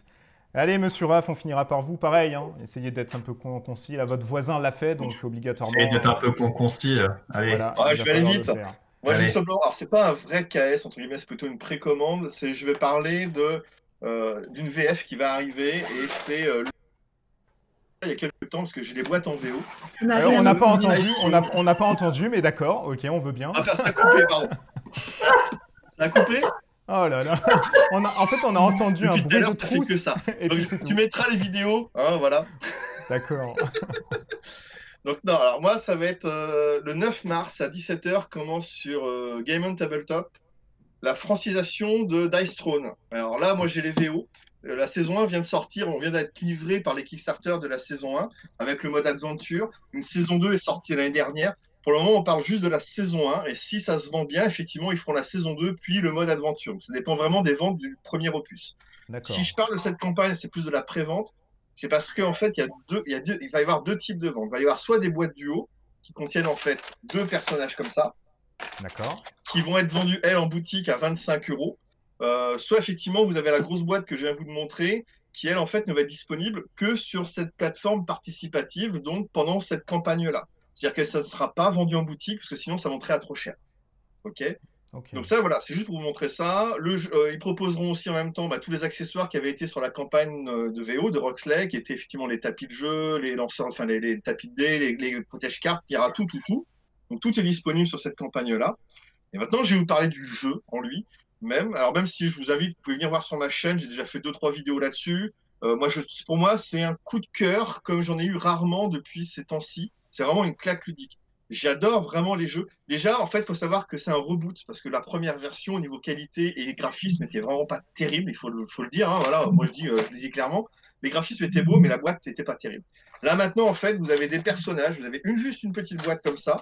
Allez, monsieur Raph, on finira par vous. Pareil, hein. Essayez d'être un peu concis. Là, votre voisin l'a fait, donc obligatoirement. Essayez d'être un peu concis. Allez. Voilà, Ouais, il je va vais aller falloir vite. le faire. Moi, j'ai Allez. une simplement. Alors, c'est pas un vrai KS, entre guillemets, c'est plutôt une précommande. Je vais parler d'une VF qui va arriver et c'est il y a quelques temps parce que j'ai les boîtes en VO. Alors, on n'a pas entendu, on n'a pas entendu, mais d'accord, ok, on veut bien. Ah, ça a coupé, pardon. Ça a coupé? Oh là là. En fait, on a entendu Depuis un tout à bruit l'heure, de ça fait trousse. que ça. Et Donc, puis c'est tu tout. mettras les vidéos, hein, voilà. D'accord. Donc non, alors moi, ça va être le 9 mars à 17h, commence sur Game on Tabletop, la francisation de Dice Throne. Alors là, moi, j'ai les VO. La saison 1 vient de sortir, on vient d'être livré par les Kickstarter de la saison 1 avec le mode Adventure. Une saison 2 est sortie l'année dernière. Pour le moment, on parle juste de la saison 1 et si ça se vend bien, effectivement, ils feront la saison 2 puis le mode Adventure. Donc, ça dépend vraiment des ventes du premier opus. D'accord. Si je parle de cette campagne, c'est plus de la pré-vente. C'est parce qu'en fait, il va y avoir deux types de ventes. Il va y avoir soit des boîtes duo qui contiennent en fait 2 personnages comme ça, D'accord. qui vont être vendues, elles, en boutique à 25 euros. Soit effectivement, vous avez la grosse boîte que je viens de vous montrer, qui, elle, en fait, ne va être disponible que sur cette plateforme participative, donc pendant cette campagne-là. C'est-à-dire que ça ne sera pas vendu en boutique, parce que sinon, ça monterait à trop cher. OK. Ok. Donc ça, voilà, c'est juste pour vous montrer ça. Ils proposeront aussi en même temps tous les accessoires qui avaient été sur la campagne de VO de Roxley, qui étaient effectivement les tapis de jeu, les lanceurs, enfin les tapis de dés, les protège-cartes, il y aura tout. Donc tout est disponible sur cette campagne-là. Et maintenant, je vais vous parler du jeu en lui même. Alors même si je vous invite, vous pouvez venir voir sur ma chaîne, j'ai déjà fait 2-3 vidéos là-dessus. Pour moi, c'est un coup de cœur comme j'en ai eu rarement depuis ces temps-ci. C'est vraiment une claque ludique. J'adore vraiment les jeux. Déjà, en fait, il faut savoir que c'est un reboot parce que la première version, au niveau qualité et graphisme, était vraiment pas terrible. Il faut le dire. Hein, voilà, moi, je le dis clairement. Les graphismes étaient beaux, mais la boîte n'était pas terrible. Là, maintenant, en fait, vous avez des personnages. Vous avez juste une petite boîte comme ça.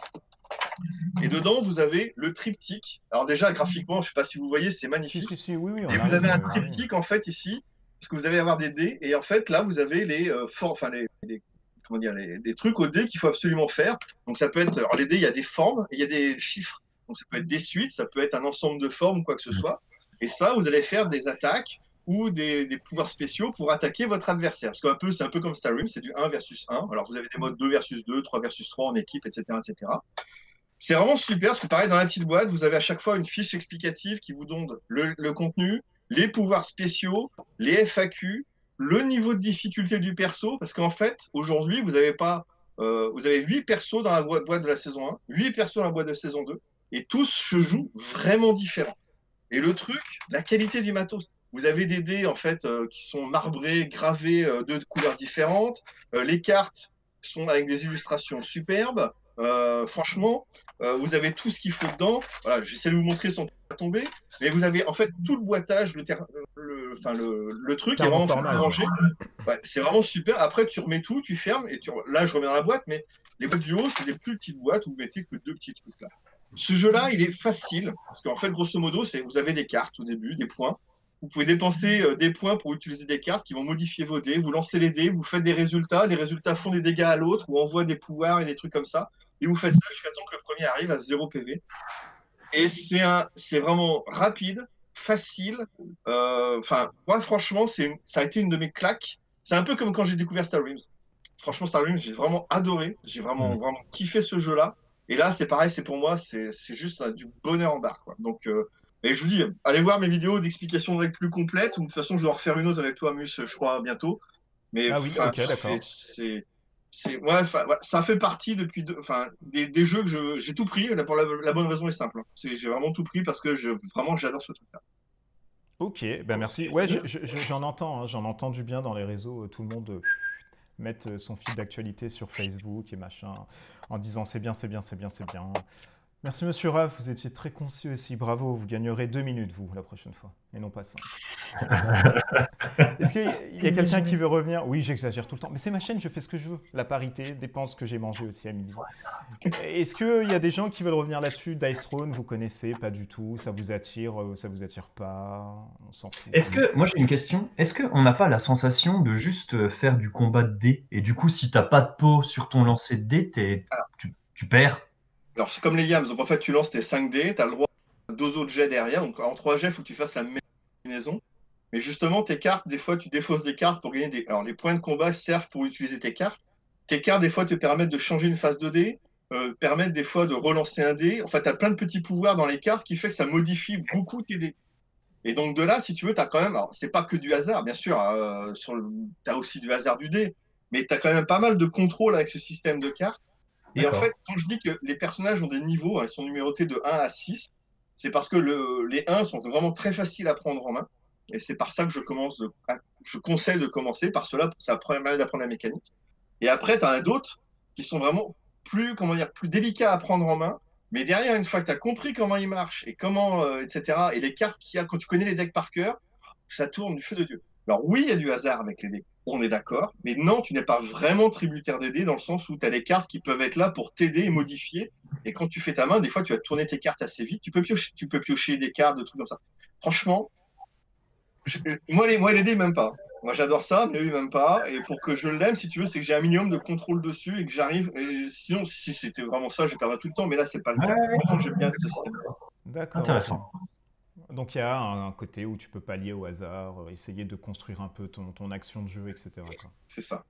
Et dedans, vous avez le triptyque. Alors déjà, graphiquement, je ne sais pas si vous voyez, c'est magnifique. Si, oui, Et vous avez un triptyque, en fait, ici, parce que vous allez avoir des dés. Et en fait, là, vous avez les trucs au dés qu'il faut absolument faire. Donc ça peut être, alors les dés, il y a des formes et il y a des chiffres. Donc ça peut être des suites, ça peut être un ensemble de formes ou quoi que ce soit. Et ça, vous allez faire des attaques ou des pouvoirs spéciaux pour attaquer votre adversaire. Parce que c'est un peu comme Skyrim, c'est du 1 versus 1. Alors vous avez des modes 2 versus 2, 3 versus 3 en équipe, etc. etc. C'est vraiment super parce que pareil, dans la petite boîte, vous avez à chaque fois une fiche explicative qui vous donne le contenu, les pouvoirs spéciaux, les FAQ, le niveau de difficulté du perso, parce qu'en fait, aujourd'hui, vous avez 8 persos dans la boîte de la saison 1, 8 persos dans la boîte de saison 2, et tous se jouent vraiment différents. Et le truc, la qualité du matos. Vous avez des dés en fait qui sont marbrés, gravés de couleurs différentes. Les cartes sont avec des illustrations superbes. Franchement, vous avez tout ce qu'il faut dedans. Voilà, j'essaie de vous montrer sans pas tomber, mais vous avez en fait tout le boitage, le truc est vraiment rangé. Ouais, c'est vraiment super. Après, tu remets tout, tu fermes et là, je remets dans la boîte, mais les boîtes du haut, c'est des plus petites boîtes où vous mettez que 2 petits trucs là. Ce jeu-là, il est facile parce qu'en fait, grosso modo, vous avez des cartes au début, des points. Vous pouvez dépenser des points pour utiliser des cartes qui vont modifier vos dés. Vous lancez les dés, vous faites des résultats. Les résultats font des dégâts à l'autre ou envoient des pouvoirs et des trucs comme ça. Et vous faites ça jusqu'à temps que le premier arrive à 0 PV. Et c'est vraiment rapide, facile. Moi, franchement, ça a été une de mes claques. C'est un peu comme quand j'ai découvert Star Realms. Franchement, Star Realms, j'ai vraiment adoré. J'ai vraiment kiffé ce jeu-là. Et là, c'est pareil, pour moi, c'est juste du bonheur en barre, quoi. Donc, et je vous dis, allez voir mes vidéos d'explication de règles plus complètes. Ou de toute façon, je dois en refaire une autre avec toi, Mus, je crois, bientôt. Mais oui, ok, d'accord. ça fait partie des jeux que j'ai tout pris. Pour la bonne raison est simple. J'ai vraiment tout pris parce que vraiment, j'adore ce truc-là. Ok, ben merci. Ouais, j'en entends, hein, j'en entends du bien dans les réseaux. Tout le monde mettre son fil d'actualité sur Facebook et machin, en disant c'est bien, c'est bien, c'est bien, c'est bien. Merci Monsieur Raff, vous étiez très concis aussi, bravo, vous gagnerez 2 minutes vous la prochaine fois, et non pas 5. Est-ce qu'il y a quelqu'un qui veut revenir? Oui, j'exagère tout le temps, mais c'est ma chaîne, je fais ce que je veux. La parité dépend de ce que j'ai mangé aussi à midi. Est-ce qu'il y a des gens qui veulent revenir là-dessus? Dice Throne, vous connaissez, pas du tout, ça vous attire pas, on s'en fout. Moi j'ai une question, est-ce qu'on n'a pas la sensation de juste faire du combat de dés, et du coup si t'as pas de pot sur ton lancer de dés, tu perds? Alors, c'est comme les yams. Donc, en fait, tu lances tes 5 dés, tu as le droit à 2 autres jets derrière. Donc, en 3 jets, il faut que tu fasses la même combinaison. Mais justement, tes cartes, des fois, tu défausses des cartes pour gagner des. Alors, les points de combat servent pour utiliser tes cartes. Tes cartes, des fois, te permettent de changer une phase de dés, permettent des fois de relancer un dé. Enfin, tu as plein de petits pouvoirs dans les cartes qui fait que ça modifie beaucoup tes dés. Et donc, de là, si tu veux, tu as quand même. Alors, c'est pas que du hasard, bien sûr. Tu as aussi du hasard du dé. Mais tu as quand même pas mal de contrôle avec ce système de cartes. Et en fait, quand je dis que les personnages ont des niveaux, ils sont numérotés de 1 à 6, c'est parce que les 1 sont vraiment très faciles à prendre en main. Et c'est par ça que je conseille de commencer, par cela, ça prend mal d'apprendre la mécanique. Et après, tu as d'autres qui sont vraiment plus, comment dire, plus délicats à prendre en main. Mais derrière, une fois que tu as compris comment ils marchent et comment, etc., et les cartes qu'il y a, quand tu connais les decks par cœur, ça tourne du feu de Dieu. Alors oui, il y a du hasard avec les dés, on est d'accord, mais non, tu n'es pas vraiment tributaire des dés dans le sens où tu as les cartes qui peuvent être là pour t'aider et modifier. Et quand tu fais ta main, des fois, tu vas tourner tes cartes assez vite. Tu peux piocher des cartes, des trucs comme ça. Franchement, moi, les dés, même pas. Moi, j'adore ça, mais eux, même pas. Et pour que je l'aime, si tu veux, c'est que j'ai un minimum de contrôle dessus et que j'arrive. Sinon, si c'était vraiment ça, je perdrais tout le temps, mais là, c'est pas le cas. Vraiment, j'aime bien ce système. D'accord. Intéressant. Donc il y a un côté où tu peux pallier au hasard, essayer de construire un peu ton action de jeu, etc. quoi. C'est ça.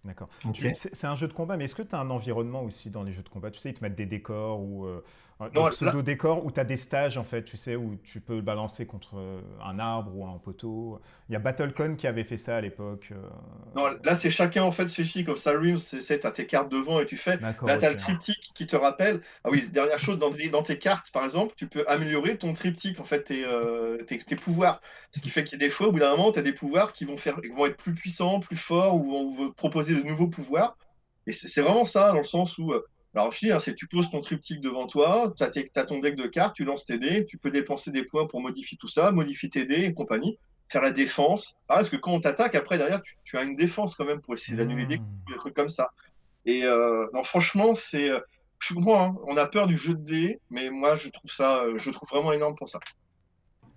D'accord. Ok. C'est un jeu de combat, mais est-ce que tu as un environnement aussi dans les jeux de combat? Tu sais, ils te mettent des décors ou Non, des pseudo-décors où tu as des stages, en fait, tu sais, où tu peux le balancer contre un arbre ou un poteau. Il y a Battlecon qui avait fait ça à l'époque. Non, là, c'est chacun, en fait, c'est chic. Comme ça, Rims, tu as tes cartes devant et tu fais. D'accord, Là, tu as ok. le triptyque qui te rappelle. Ah oui, dernière chose, dans tes cartes, par exemple, tu peux améliorer ton triptyque, en fait, tes pouvoirs. Ce qui fait qu'il y a des fois, au bout d'un moment, tu as des pouvoirs qui vont être plus puissants, plus forts, ou vont vous proposer de nouveaux pouvoirs. Et c'est vraiment ça, dans le sens où. Alors, je dis, hein, c'est tu poses ton triptyque devant toi, tu as ton deck de cartes, tu lances tes dés, tu peux dépenser des points pour modifier tout ça, modifier tes dés et compagnie, faire la défense. Ah, parce que quand on t'attaque, après, derrière, tu as une défense quand même pour essayer d'annuler des trucs comme ça. Et non, franchement, je comprends, hein, on a peur du jeu de dés, mais moi, je trouve vraiment énorme pour ça.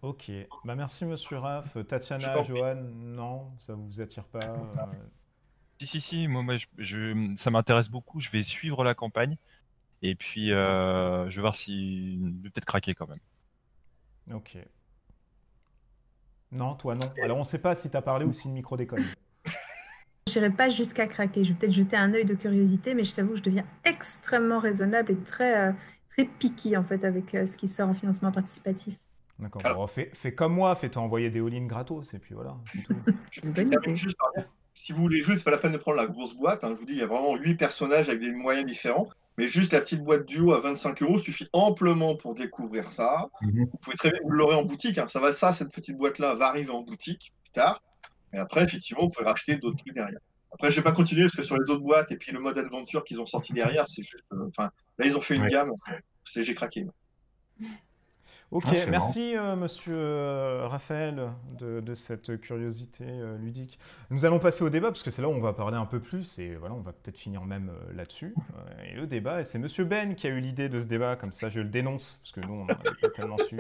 Ok. Bah merci, monsieur Raph. Je Tatiana, t'en prie. Johan, non, ça vous attire pas Si, moi, ça m'intéresse beaucoup. Je vais suivre la campagne. Et puis, je vais voir si. Je vais peut-être craquer quand même. Ok. Non, toi non. Alors on sait pas si tu as parlé ou si le micro déconne. Je n'irai pas jusqu'à craquer. Je vais peut-être jeter un œil de curiosité, mais je t'avoue que je deviens extrêmement raisonnable et très picky en fait avec ce qui sort en financement participatif. D'accord. Alors, Bon, fais comme moi, fais-toi envoyer des all-in gratos et puis voilà, c'est tout. Une bonne termine idée. juste par dire, si vous voulez jouer, c'est pas la peine de prendre la grosse boîte, hein. Je vous dis, il y a vraiment 8 personnages avec des moyens différents. Mais juste la petite boîte duo à 25 € suffit amplement pour découvrir ça. Mhm. Vous pouvez très bien, vous l'aurez en boutique, hein. Cette petite boîte-là va arriver en boutique plus tard. Et après, effectivement, vous pouvez racheter d'autres trucs derrière. Après, je vais pas continuer parce que sur les autres boîtes et puis le mode aventure qu'ils ont sorti derrière, c'est juste. Enfin, là, ils ont fait une Ouais. gamme. J'ai craqué. Ok, Ah, c'est marrant. merci monsieur Raphaël de cette curiosité ludique. Nous allons passer au débat parce que c'est là où on va parler un peu plus et voilà, on va peut-être finir même là-dessus. Et le débat, et c'est monsieur Ben qui a eu l'idée de ce débat, comme ça je le dénonce parce que nous on n'en avait pas tellement su.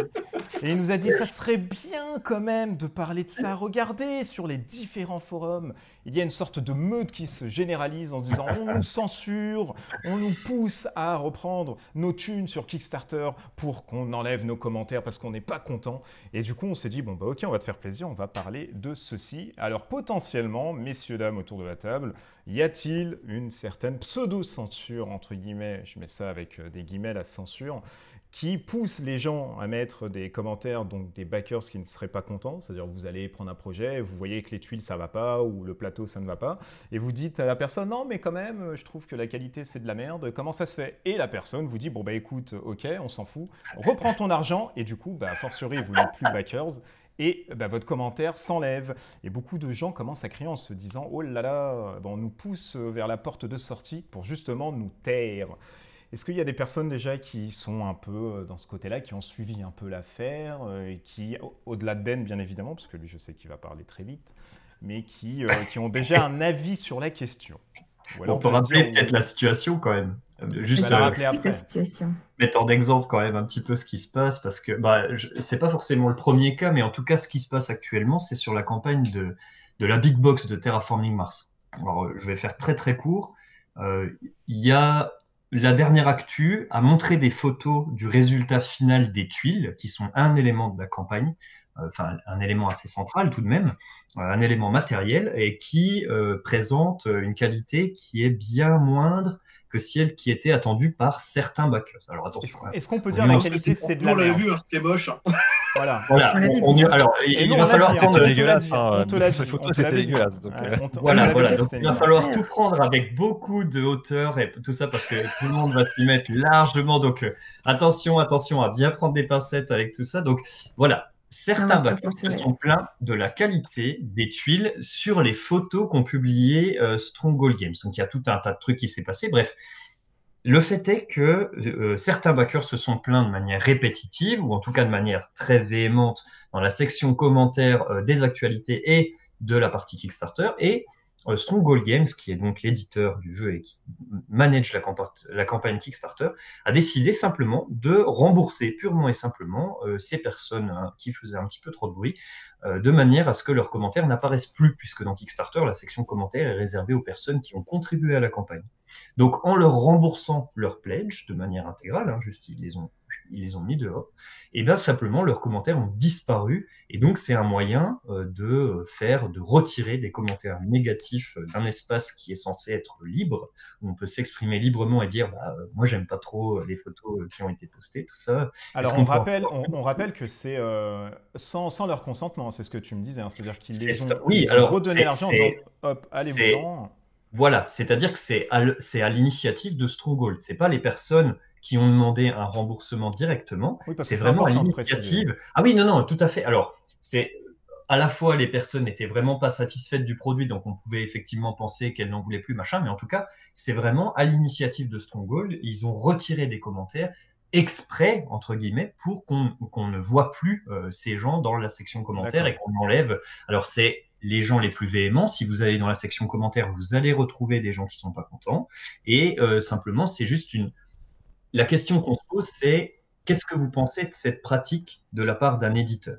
Et il nous a dit ça serait bien quand même de parler de ça. Regardez sur les différents forums, il y a une sorte de meute qui se généralise en se disant on nous censure, on nous pousse à reprendre nos thunes sur Kickstarter pour qu'on enlève nos commentaires parce qu'on n'est pas content. Et du coup, on s'est dit, bon, bah ok, on va te faire plaisir, on va parler de ceci. Alors, potentiellement, messieurs, dames, autour de la table, y a-t-il une certaine pseudo-censure, entre guillemets, je mets ça avec des guillemets, la censure, qui pousse les gens à mettre des commentaires, donc des backers qui ne seraient pas contents, c'est-à-dire vous allez prendre un projet, vous voyez que les tuiles ça va pas, ou le plateau ça ne va pas, et vous dites à la personne non mais quand même, je trouve que la qualité c'est de la merde, comment ça se fait? Et la personne vous dit bon bah écoute, ok, on s'en fout, reprends ton argent, et du coup, bah a fortiori vous n'êtes plus backers, et bah, votre commentaire s'enlève. Et beaucoup de gens commencent à crier en se disant oh là là, bah, on nous pousse vers la porte de sortie pour justement nous taire. Est-ce qu'il y a des personnes déjà qui sont un peu dans ce côté-là, qui ont suivi un peu l'affaire, et qui, au-delà de Ben bien évidemment, parce que lui je sais qu'il va parler très vite, mais qui ont déjà un avis sur la question? Ou On alors peut de se rappeler dire, peut-être la situation quand même. Juste va la rappeler Explique la après. situation. mettre en exemple quand même un petit peu ce qui se passe parce que c'est pas forcément le premier cas, mais en tout cas ce qui se passe actuellement, c'est sur la campagne de la Big Box de Terraforming Mars. Alors je vais faire très très court. Il y a la dernière actu a montré des photos du résultat final des tuiles, qui sont un élément de la campagne, enfin un élément assez central tout de même, un élément matériel, et qui présente une qualité qui est bien moindre que celle qui était attendue par certains backers. Alors attention. Est-ce qu'on peut On dire est la en- qualité c'est de Nous, la on l'avait merde? vu, hein, c'était moche, hein. Voilà. Voilà, On l'avait dit, hein. alors Et il nous, va on l'a falloir dit, prendre. on C'était te l'a dégueulasse, dit, hein. on te l'a Les dit, photos on te l'avait étaient dit. dégueulasses, donc, Ouais, on Voilà, l'avait dit que donc c'était il va nul. falloir tout prendre avec beaucoup de hauteur et tout ça parce que tout le monde va s'y mettre largement. Donc attention à bien prendre des pincettes avec tout ça. Donc voilà, Certains Non, ça backers se fonctionnerait. sont plaints de la qualité des tuiles sur les photos qu'ont publiées Stronghold Games. Donc il y a tout un tas de trucs qui s'est passé. Bref, le fait est que certains backers se sont plaints de manière répétitive, ou en tout cas de manière très véhémente, dans la section commentaires des actualités et de la partie Kickstarter. Et Stronghold Games, qui est donc l'éditeur du jeu et qui manage la campagne Kickstarter, a décidé simplement de rembourser purement et simplement ces personnes qui faisaient un petit peu trop de bruit, de manière à ce que leurs commentaires n'apparaissent plus, puisque dans Kickstarter, la section commentaires est réservée aux personnes qui ont contribué à la campagne. Donc, en leur remboursant leur pledge de manière intégrale, hein, juste ils les ont mis dehors, et bien simplement leurs commentaires ont disparu. Et donc, c'est un moyen de retirer des commentaires négatifs d'un espace qui est censé être libre, où on peut s'exprimer librement et dire moi, j'aime pas trop les photos qui ont été postées, tout ça. Alors, on rappelle que c'est sans leur consentement, c'est ce que tu me disais, hein. C'est-à-dire qu'ils Oui, ils ont alors, redonné l'argent en disant hop, allez-vous-en. Voilà, c'est-à-dire que c'est à l'initiative de Stronghold. C'est pas les personnes qui ont demandé un remboursement directement. Oui, parce C'est que c'est vraiment à important de préciser. l'initiative. Ah oui, non, tout à fait. Alors, c'est à la fois les personnes n'étaient vraiment pas satisfaites du produit, donc on pouvait effectivement penser qu'elles n'en voulaient plus, machin. Mais en tout cas, c'est vraiment à l'initiative de Stronghold. Ils ont retiré des commentaires exprès, entre guillemets, pour qu'on ne voit plus ces gens dans la section commentaires et qu'on enlève. Alors, c'est les gens les plus véhéments. Si vous allez dans la section commentaires, vous allez retrouver des gens qui sont pas contents. Et simplement, c'est juste la question qu'on se pose, c'est qu'est-ce que vous pensez de cette pratique de la part d'un éditeur?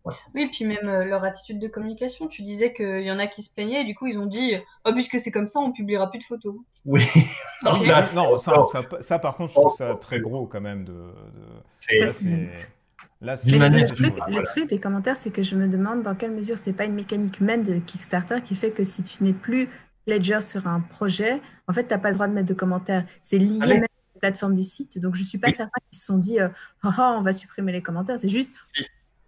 Voilà. Oui, puis même leur attitude de communication. Tu disais qu'il y en a qui se plaignaient et du coup, ils ont dit oh, puisque c'est comme ça, on publiera plus de photos. Oui. Okay. Là, non, ça, par contre, je trouve ça très gros quand même. Le truc des commentaires, c'est que je me demande dans quelle mesure c'est pas une mécanique même de Kickstarter qui fait que si tu n'es plus pledger sur un projet, en fait, tu n'as pas le droit de mettre de commentaires. C'est lié même à la plateforme du site. Donc, je suis pas certain qu'ils se sont dit on va supprimer les commentaires. C'est juste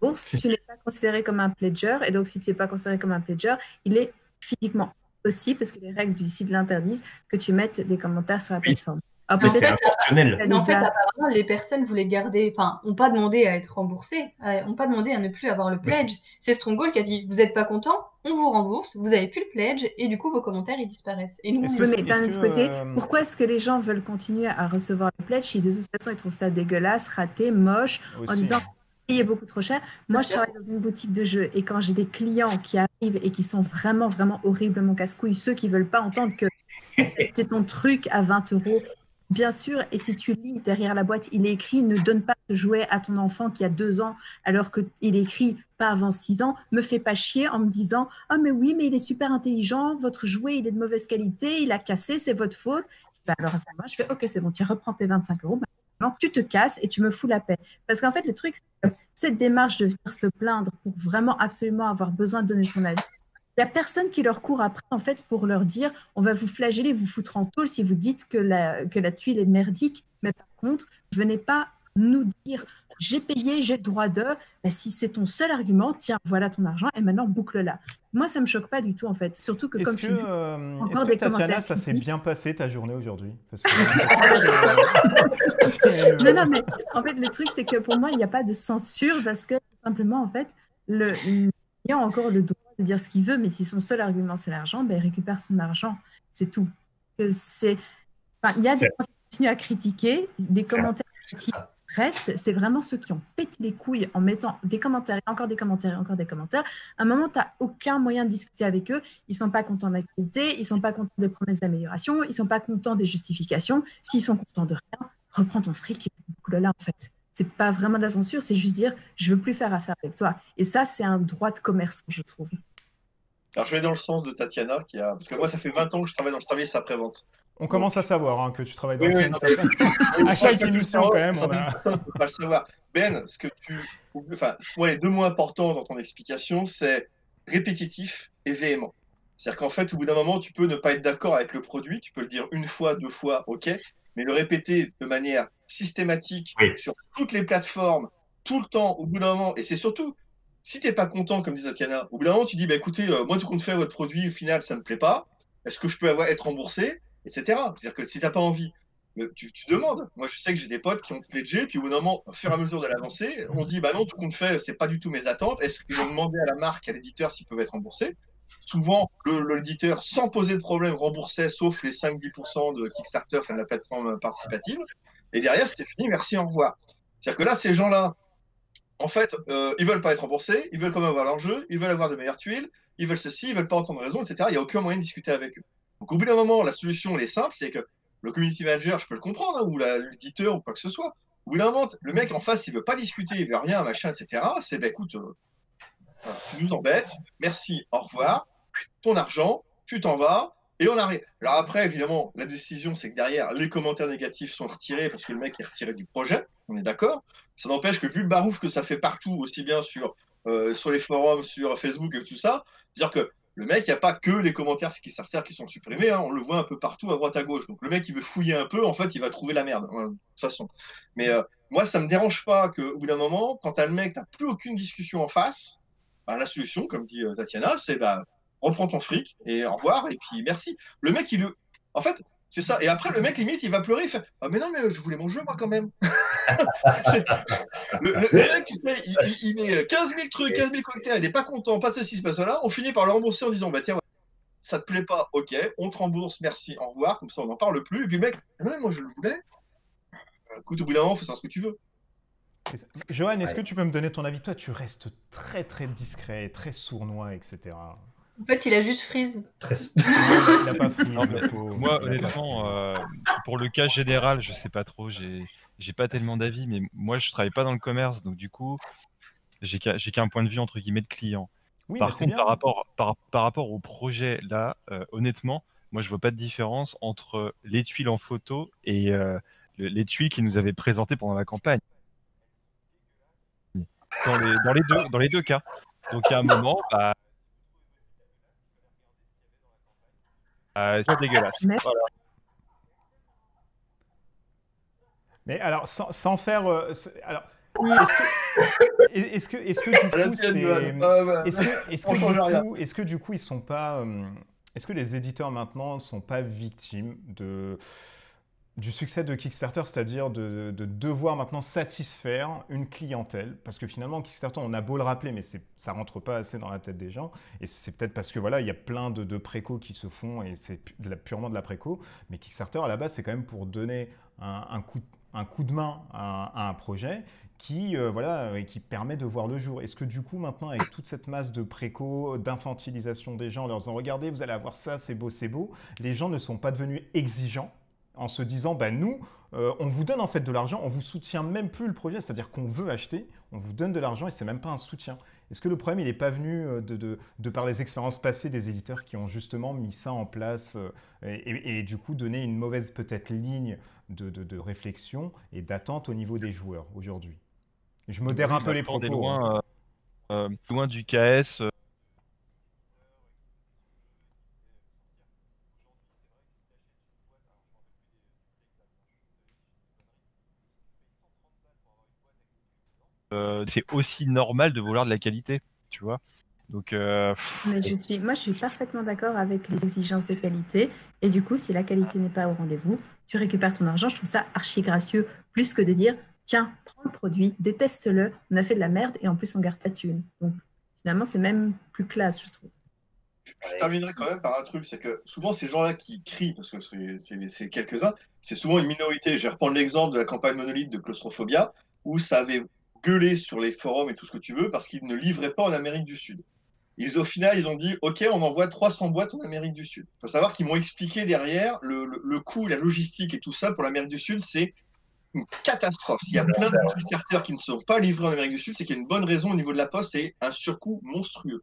tu n'es pas considéré comme un pledger. Et donc, si tu n'es pas considéré comme un pledger, il est physiquement possible, parce que les règles du site l'interdisent, que tu mettes des commentaires sur la plateforme. C'est intentionnel. Mais en fait, apparemment, les personnes voulaient garder, n'ont pas demandé à être remboursées, n'ont pas demandé à ne plus avoir le pledge. C'est Stronghold qui a dit, vous n'êtes pas content, on vous rembourse, vous n'avez plus le pledge, et du coup, vos commentaires, ils disparaissent. Et nous, mais d'un autre côté, pourquoi est-ce que les gens veulent continuer à recevoir le pledge si de toute façon, ils trouvent ça dégueulasse, raté, moche, en disant, payez beaucoup trop cher. Moi, je travaille dans une boutique de jeux, et quand j'ai des clients qui arrivent et qui sont vraiment, vraiment horriblement casse-couilles, ceux qui veulent pas entendre que c'est ton truc à 20 €, bien sûr, et si tu lis derrière la boîte, il est écrit « Ne donne pas ce jouet à ton enfant qui a 2 ans », alors qu'il est écrit « Pas avant 6 ans », me fais pas chier en me disant « Ah mais oui, mais il est super intelligent, votre jouet, il est de mauvaise qualité, il a cassé, c'est votre faute. » Alors à ce moment-là, je fais « Ok, c'est bon, tu reprends tes 25 €, maintenant tu te casses et tu me fous la paix. » Parce qu'en fait, le truc, c'est que cette démarche de venir se plaindre pour vraiment absolument avoir besoin de donner son avis, il n'y a personne qui leur court après, en fait, pour leur dire on va vous flageller, vous foutre en tôle si vous dites que la tuile est merdique. Mais par contre, venez pas nous dire j'ai payé, j'ai le droit de. Si c'est ton seul argument, tiens, voilà ton argent et maintenant boucle-la. Moi, ça me choque pas du tout, en fait. Surtout que, comme tu dis, encore des Tatiana, ça s'est bien passé ta journée aujourd'hui? Non, mais en fait, le truc, c'est que pour moi, il n'y a pas de censure parce que simplement, en fait, le client a encore le droit de dire ce qu'il veut, mais si son seul argument c'est l'argent, il récupère son argent, c'est tout. Il y a des gens qui continuent à critiquer, des commentaires qui restent, c'est vraiment ceux qui ont pété les couilles en mettant des commentaires, et encore des commentaires, et encore des commentaires. À un moment, tu n'as aucun moyen de discuter avec eux, ils ne sont pas contents de la qualité, ils ne sont pas contents des promesses d'amélioration, ils ne sont pas contents des justifications. S'ils sont contents de rien, reprends ton fric et boucle-là, en fait. C'est pas vraiment de la censure, c'est juste dire je veux plus faire affaire avec toi. Et ça, c'est un droit de commerce, je trouve. Alors, je vais dans le sens de Tatiana, parce que moi, ça fait 20 ans que je travaille dans le service après-vente. On commence à savoir que tu travailles dans le service après-vente. À chaque émission, quand même. On ne peut pas le savoir. Ben, les 2 mots importants dans ton explication, c'est répétitif et véhément. C'est-à-dire qu'en fait, au bout d'un moment, tu peux ne pas être d'accord avec le produit, tu peux le dire 1 fois, 2 fois, ok, mais le répéter de manière systématique sur toutes les plateformes, tout le temps, au bout d'un moment, et c'est surtout, si tu n'es pas content, comme dit Tatiana, au bout d'un moment, tu dis, écoutez, moi, tout compte fait, votre produit, au final, ça ne me plaît pas, est-ce que je peux être remboursé, etc. C'est-à-dire que si tu n'as pas envie Mais tu demandes. Moi, je sais que j'ai des potes qui ont pledgé, puis au bout d'un moment, au fur et à mesure de l'avancée, on dit bah non, tout compte fait, c'est pas du tout mes attentes. Est-ce qu'ils ont demandé à la marque, à l'éditeur, s'ils peuvent être remboursés? Souvent, l'éditeur, sans poser de problème, remboursait, sauf les 5-10% de Kickstarter, enfin de la plateforme participative. Et derrière, c'était fini, merci, au revoir. C'est-à-dire que là, ces gens-là, en fait, ils veulent pas être remboursés, ils veulent quand même avoir leur jeu, ils veulent avoir de meilleures tuiles, ils veulent ceci, ils veulent pas entendre raison, etc. Il n'y a aucun moyen de discuter avec eux. Donc au bout d'un moment, la solution, elle est simple, c'est que le community manager, je peux le comprendre, hein, ou l'éditeur, ou quoi que ce soit. Au bout d'un moment, le mec en face, il veut pas discuter, il veut rien, machin, etc. C'est, bah écoute, voilà, tu nous embêtes, merci, au revoir, ton argent, tu t'en vas, et on arrive. Alors après, évidemment, la décision, c'est que derrière, les commentaires négatifs sont retirés parce que le mec est retiré du projet, on est d'accord. Ça n'empêche que vu le barouf que ça fait partout, aussi bien sur les forums, sur Facebook et tout ça, c'est-à-dire que le mec, il n'y a pas que les commentaires qui sont supprimés, hein, on le voit un peu partout à droite à gauche. Donc le mec, il veut fouiller un peu, en fait, il va trouver la merde, de toute façon. Mais moi, ça me dérange pas qu'au bout d'un moment, quand t'as le mec, t'as plus aucune discussion en face, bah, la solution, comme dit Tatiana, c'est bah, reprends ton fric et au revoir et puis merci. Le mec, en fait, c'est ça. Et après, le mec, limite, il va pleurer, il fait ah, mais non, mais je voulais mon jeu, moi, quand même. le mec, tu sais, il met 15 000 trucs, 15 000 cocktails, il n'est pas content, pas ceci, pas cela. On finit par le rembourser en disant bah tiens, ça te plaît pas, ok, on te rembourse, merci, au revoir, comme ça on n'en parle plus. Et puis le mec, ah non, moi je le voulais. Écoute, au bout d'un moment, fais ça ce que tu veux. Johan, est-ce que tu peux me donner ton avis? Toi, tu restes très très discret, très sournois, etc. En fait, il a juste freeze. Il n'a pas freeze. Non, mais moi, honnêtement, pour le cas général, je sais pas trop. J'ai pas tellement d'avis, mais moi, je travaille pas dans le commerce, donc du coup, j'ai qu'un point de vue entre guillemets de client. Oui, Par mais c'est contre, bien. par rapport au projet là, honnêtement, moi, je vois pas de différence entre les tuiles en photo et les tuiles qu'ils nous avaient présentées pendant la campagne. Dans les deux cas. Donc, il y a un moment, bah, c'est pas dégueulasse. Mais- Voilà. Mais alors, sans faire. Alors, Oui. est-ce que du À la coup, tienne, c'est. Johan. Ah, bah, on change rien. Est-ce que du coup, ils sont pas. Est-ce que les éditeurs maintenant ne sont pas victimes du succès de Kickstarter, c'est-à-dire de devoir maintenant satisfaire une clientèle? Parce que finalement, Kickstarter, on a beau le rappeler, mais ça rentre pas assez dans la tête des gens. Et c'est peut-être parce que voilà, il y a plein de précos qui se font et c'est purement de la préco. Mais Kickstarter, à la base, c'est quand même pour donner un coup de main à un projet qui, qui permet de voir le jour. Est-ce que du coup, maintenant, avec toute cette masse de préco, d'infantilisation des gens, en leur disant regardez, vous allez avoir ça, c'est beau, les gens ne sont pas devenus exigeants en se disant bah, nous, on vous donne en fait de l'argent, on vous soutient même plus le projet, c'est-à-dire qu'on veut acheter, on vous donne de l'argent et c'est même pas un soutien. Est-ce que le problème, il n'est pas venu de par les expériences passées des éditeurs qui ont justement mis ça en place et du coup donné une mauvaise peut-être ligne de réflexion et d'attente au niveau des joueurs aujourd'hui? Je modère un peu les Maintenant, on est propos. loin du KS. C'est aussi normal de vouloir de la qualité, tu vois. Donc, Mais moi, je suis parfaitement d'accord avec les exigences de qualité. Et du coup, si la qualité n'est pas au rendez-vous, tu récupères ton argent. Je trouve ça archi gracieux, plus que de dire, tiens, prends le produit, déteste-le, on a fait de la merde et en plus on garde ta thune. Donc finalement, c'est même plus classe, je trouve. Je terminerai quand même par un truc, c'est que souvent ces gens-là qui crient, parce que c'est quelques-uns, c'est souvent une minorité. Je vais reprendre l'exemple de la campagne Monolith de Claustrophobia, où ça avait gueulé sur les forums et tout ce que tu veux, parce qu'ils ne livraient pas en Amérique du Sud. Au final, ils ont dit, OK, on envoie 300 boîtes en Amérique du Sud. Il faut savoir qu'ils m'ont expliqué derrière le coût, la logistique et tout ça pour l'Amérique du Sud, c'est une catastrophe. S'il y a plein de Kickstarter qui ne sont pas livrés en Amérique du Sud, c'est qu'il y a une bonne raison au niveau de la poste, c'est un surcoût monstrueux.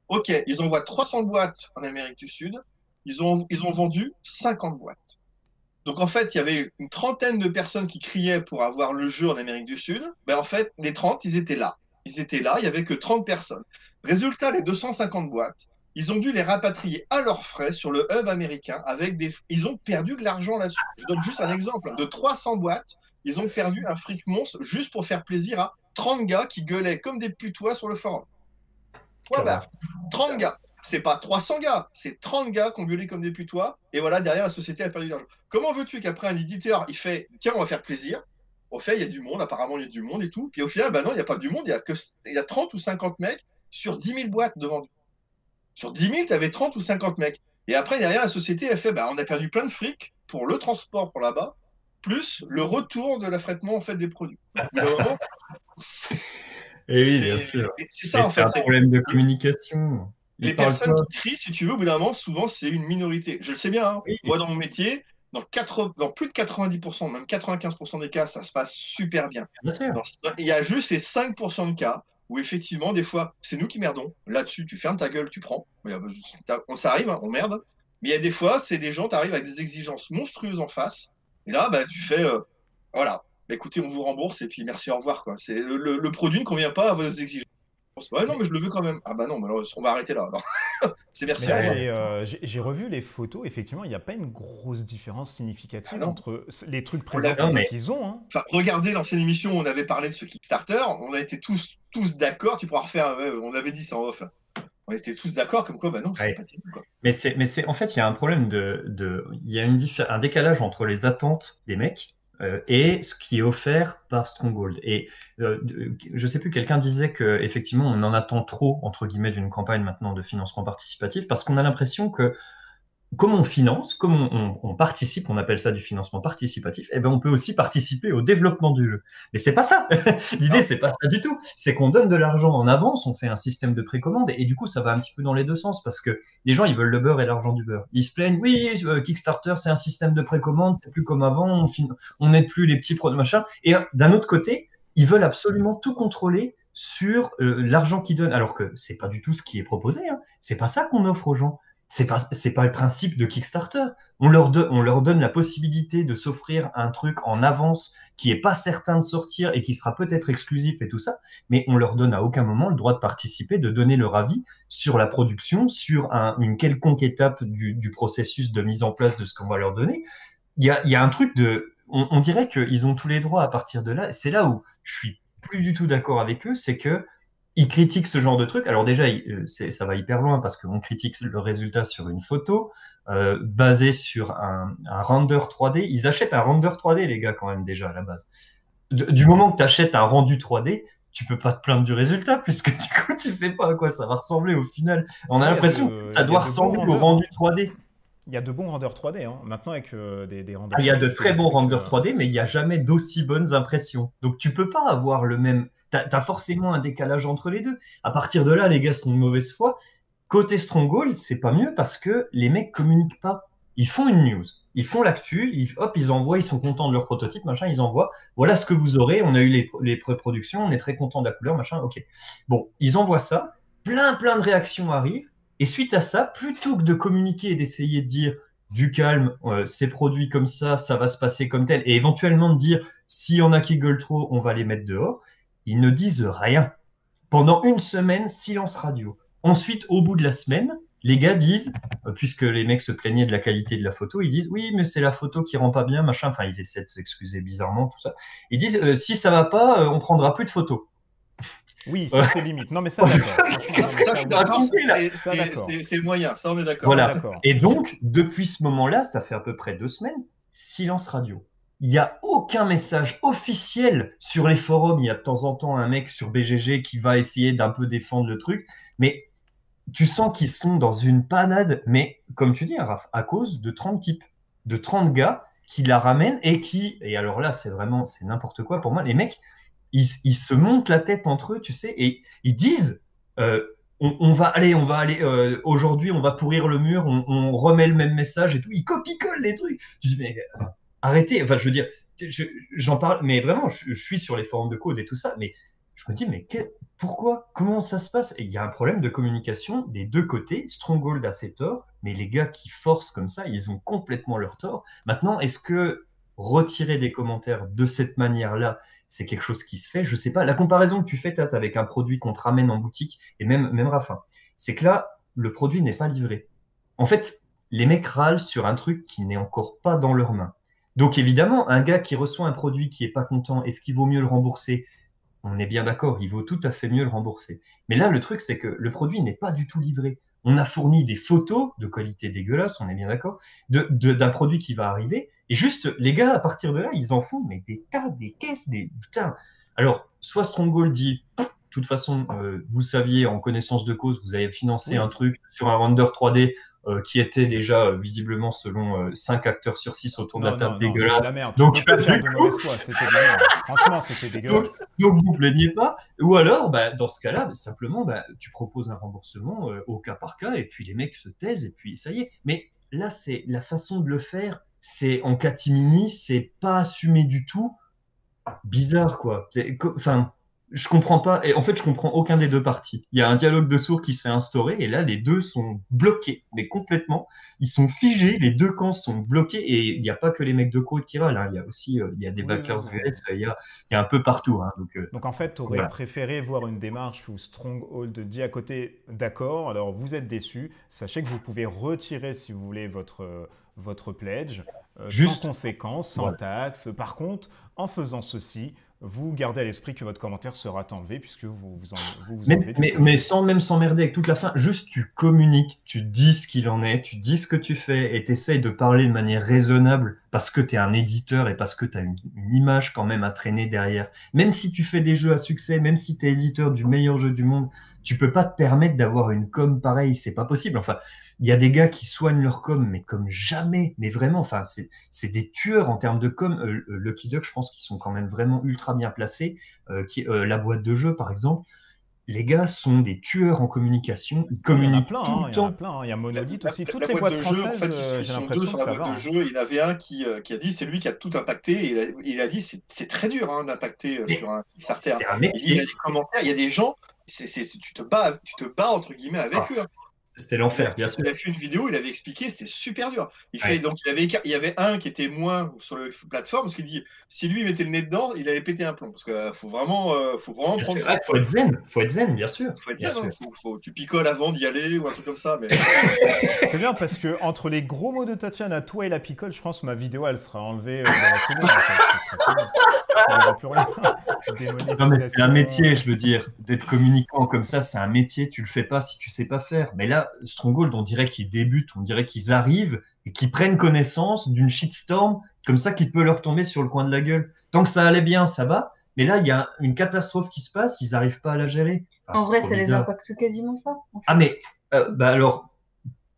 OK, ils envoient 300 boîtes en Amérique du Sud, ils ont vendu 50 boîtes. Donc en fait, il y avait une trentaine de personnes qui criaient pour avoir le jeu en Amérique du Sud. Ben, en fait, les 30, ils étaient là. Ils étaient là, il n'y avait que 30 personnes. Résultat, les 250 boîtes, ils ont dû les rapatrier à leurs frais sur le hub américain. Ils ont perdu de l'argent là-dessus. Je donne juste un exemple. De 300 boîtes, ils ont perdu un fric monstre juste pour faire plaisir à 30 gars qui gueulaient comme des putois sur le forum. Point barre. 30 gars. c'est pas 300 gars, c'est 30 gars qui ont gueulé comme des putois, et voilà, derrière, la société a perdu de l'argent. Comment veux-tu qu'après un éditeur, il fait, tiens, on va faire plaisir, au fait, il y a du monde, apparemment, il y a du monde et tout, puis au final, bah non, il n'y a pas du monde, il y a 30 ou 50 mecs sur 10 000 boîtes devant. Sur 10 000, tu avais 30 ou 50 mecs. Et après, derrière, la société, elle fait, bah, on a perdu plein de fric pour le transport pour là-bas, plus le retour de l'affrètement en fait, des produits. Donc, au bout d'un moment, Et oui, bien sûr. c'est ça, en C'est fait. un problème de communication. Les personnes qui crient, si tu veux, au bout d'un moment, souvent, c'est une minorité. Je le sais bien. Hein. Oui. Moi, dans mon métier, dans plus de 90%, même 95% des cas, ça se passe super bien. Bien sûr. Il y a juste ces 5% de cas où, effectivement, des fois, c'est nous qui merdons. Là-dessus, tu fermes ta gueule, tu prends. Ça arrive, hein, on merde. Mais il y a des fois, c'est des gens, tu arrives avec des exigences monstrueuses en face. Et là, bah, tu fais, voilà, bah, écoutez, on vous rembourse et puis merci, au revoir. Quoi. Le produit ne convient pas à vos exigences. Ouais, non, mais je le veux quand même. Ah bah non, mais alors, on va arrêter là. C'est merci. Mais là, j'ai revu les photos. Effectivement, il n'y a pas une grosse différence significative entre les trucs présentés et ce qu'ils ont. Hein. Enfin, regardez l'ancienne émission où on avait parlé de ce Kickstarter. On a été tous d'accord. Tu pourras refaire. On avait dit ça en off. On était tous d'accord comme quoi, bah non, c'était pas terrible. Quoi. Mais en fait, il y a un problème il y a un décalage entre les attentes des mecs et ce qui est offert par Stronghold. Et je sais plus, quelqu'un disait que effectivement, on en attend trop entre guillemets d'une campagne maintenant de financement participatif parce qu'on a l'impression que comme on finance, comme on participe, on appelle ça du financement participatif, eh ben on peut aussi participer au développement du jeu. Mais c'est pas ça. L'idée, c'est pas ça du tout. C'est qu'on donne de l'argent en avance, on fait un système de précommande, et du coup, ça va un petit peu dans les deux sens, parce que les gens, ils veulent le beurre et l'argent du beurre. Ils se plaignent, oui, Kickstarter, c'est un système de précommande, c'est plus comme avant, on n'aide plus les petits produits, machin. Et d'un autre côté, ils veulent absolument tout contrôler sur l'argent qu'ils donnent, alors que c'est pas du tout ce qui est proposé. Hein. C'est pas ça qu'on offre aux gens. C'est pas le principe de Kickstarter. On leur donne la possibilité de s'offrir un truc en avance qui est pas certain de sortir et qui sera peut-être exclusif et tout ça, mais on leur donne à aucun moment le droit de participer, de donner leur avis sur la production, sur une quelconque étape du processus de mise en place de ce qu'on va leur donner. Il y a un truc on dirait qu'ils ont tous les droits à partir de là. C'est là où je suis plus du tout d'accord avec eux, c'est que ils critiquent ce genre de truc. Alors déjà, ça va hyper loin parce qu'on critique le résultat sur une photo basé sur un render 3D. Ils achètent un render 3D, les gars, quand même, déjà, à la base. Du moment que tu achètes un rendu 3D, tu peux pas te plaindre du résultat puisque du coup, tu sais pas à quoi ça va ressembler au final. On a l'impression que ça doit ressembler au rendu 3D. Il y a de bons renders 3D, hein. Maintenant avec des renders. Il y a de très bons renders 3D, mais il n'y a jamais d'aussi bonnes impressions. Donc tu peux pas avoir le même. T'as forcément un décalage entre les deux. À partir de là, les gars sont de mauvaise foi. Côté Stronghold, c'est pas mieux parce que les mecs communiquent pas. Ils font une news, ils font l'actu, ils envoient, ils sont contents de leur prototype, machin, ils envoient. Voilà ce que vous aurez. On a eu les pré-productions, on est très content de la couleur, machin. Ok. Bon, ils envoient ça. Plein de réactions arrivent. Et suite à ça, plutôt que de communiquer et d'essayer de dire du calme, c'est produit comme ça va se passer comme tel, et éventuellement de dire s'il y en a qui gueulent trop, on va les mettre dehors, ils ne disent rien. Pendant une semaine, silence radio. Ensuite, au bout de la semaine, les gars disent, puisque les mecs se plaignaient de la qualité de la photo, ils disent oui, mais c'est la photo qui rend pas bien, machin. Enfin, ils essaient de s'excuser bizarrement, tout ça. Ils disent si ça va pas, on prendra plus de photos. Oui, ça c'est limite. Non, mais ça, d'accord. C'est moyen, ça on est d'accord. Voilà. Et donc, depuis ce moment-là, ça fait à peu près 2 semaines, silence radio. Il n'y a aucun message officiel sur les forums. Il y a de temps en temps un mec sur BGG qui va essayer d'un peu défendre le truc. Mais tu sens qu'ils sont dans une panade. Mais comme tu dis, Raph, à cause de 30 types, de 30 gars qui la ramènent et alors là, c'est n'importe quoi pour moi. Les mecs, ils se montent la tête entre eux, tu sais, et ils disent on va aller aujourd'hui, on va pourrir le mur, on remet le même message et tout. Ils copie-collent les trucs. Je dis, mais arrêtez, enfin, je veux dire, j'en parle, mais vraiment, je suis sur les forums de code et tout ça, mais je me dis, mais pourquoi? Comment ça se passe? Et il y a un problème de communication des deux côtés. Stronghold a ses torts, mais les gars qui forcent comme ça, ils ont complètement leur tort. Maintenant, est-ce que retirer des commentaires de cette manière-là, c'est quelque chose qui se fait? Je sais pas. La comparaison que tu fais, Tat, avec un produit qu'on te ramène en boutique, et même Rafa, c'est que là, le produit n'est pas livré. En fait, les mecs râlent sur un truc qui n'est encore pas dans leurs mains. Donc évidemment, un gars qui reçoit un produit qui est pas content, est-ce qu'il vaut mieux le rembourser? On est bien d'accord, il vaut tout à fait mieux le rembourser. Mais là, le truc, c'est que le produit n'est pas du tout livré. On a fourni des photos de qualité dégueulasse, on est bien d'accord, d'un produit qui va arriver. Et juste, les gars, à partir de là, ils en font mais des tas, des caisses, des putain. Alors, soit Stronghold dit, de toute façon, vous saviez en connaissance de cause, vous avez financé un truc sur un render 3D qui était déjà visiblement selon 5 acteurs sur 6 autour de la table Non, c'est de la dégueulasse. merde. Donc, Tu peux pas faire de mauvaise foi, c'était de la merde. Franchement, c'était dégueulasse. donc vous plaignez pas. Ou alors, dans ce cas-là, simplement, tu proposes un remboursement au cas par cas, et puis les mecs se taisent, et puis ça y est. Mais là, c'est la façon de le faire, c'est en catimini, c'est pas assumé du tout. Bizarre, quoi. Enfin, je comprends pas. Et en fait, je comprends aucun des deux parties. Il y a un dialogue de sourds qui s'est instauré, et là, les deux sont bloqués, mais complètement. Ils sont figés, les deux camps sont bloqués, et il n'y a pas que les mecs de Code qui râlent, hein. Il y a aussi il y a des backers VS, il y a un peu partout, hein. Donc en fait, tu aurais voilà. préféré voir une démarche où Stronghold dit à côté, d'accord, alors vous êtes déçus, sachez que vous pouvez retirer si vous voulez votre pledge, Juste, sans conséquence, sans voilà. taxe. Par contre, en faisant ceci, vous gardez à l'esprit que votre commentaire sera enlevé puisque vous enlevez du code. Mais sans même s'emmerder avec toute la fin, juste tu communiques, tu dis ce qu'il en est, tu dis ce que tu fais et tu essayes de parler de manière raisonnable parce que tu es un éditeur et parce que tu as une image quand même à traîner derrière. Même si tu fais des jeux à succès, même si tu es éditeur du meilleur jeu du monde, tu peux pas te permettre d'avoir une com pareille, c'est pas possible. Enfin, il y a des gars qui soignent leur com, mais comme jamais, mais vraiment, enfin, c'est des tueurs en termes de com. Lucky Duck, je pense qu'ils sont quand même vraiment ultra bien placés. La boîte de jeu, par exemple, les gars sont des tueurs en communication. Ils Il y en a communiquent plein, tout le il y en a temps. plein. Il y a Monolith aussi. Toutes La les boîte boîtes de jeu, en françaises, fait, ils j'ai sont l'impression deux que sur la ça boîte va. de jeu. Il y en avait un qui a dit c'est lui qui a tout impacté. Et il a dit c'est très dur d'impacter sur un Kickstarter. C'est un Il dit, il y a métier. des commentaires, il y a des gens, tu te bats entre guillemets avec Ah, eux, hein. c'était l'enfer, bien sûr. Il a fait une vidéo, il avait expliqué, c'est super dur. Ouais. Donc il y avait un qui était moins sur la plateforme, parce qu'il dit si lui mettait le nez dedans, il allait péter un plomb. Parce qu'il faut vraiment Bien prendre sûr. son. Ouais, faut être zen, bien sûr. Faut être Bien zen, hein. sûr. Tu picoles avant d'y aller ou un truc comme ça. Mais C'est bien parce que entre les gros mots de Tatiana, toi et la picole, je pense que ma vidéo elle sera enlevée dans la seconde. En fait. Ça ne plus rien. Non, mais c'est un métier, je veux dire. D'être communicant comme ça, c'est un métier. Tu le fais pas si tu sais pas faire. Mais là, Stronghold, on dirait qu'ils débutent, on dirait qu'ils arrivent et qu'ils prennent connaissance d'une shitstorm comme ça qui peut leur tomber sur le coin de la gueule. Tant que ça allait bien, ça va. Mais là, il y a une catastrophe qui se passe, ils n'arrivent pas à la gérer. Enfin, En c'est vrai, trop ça les bizarre. impacte quasiment pas. En fait. Ah, mais alors,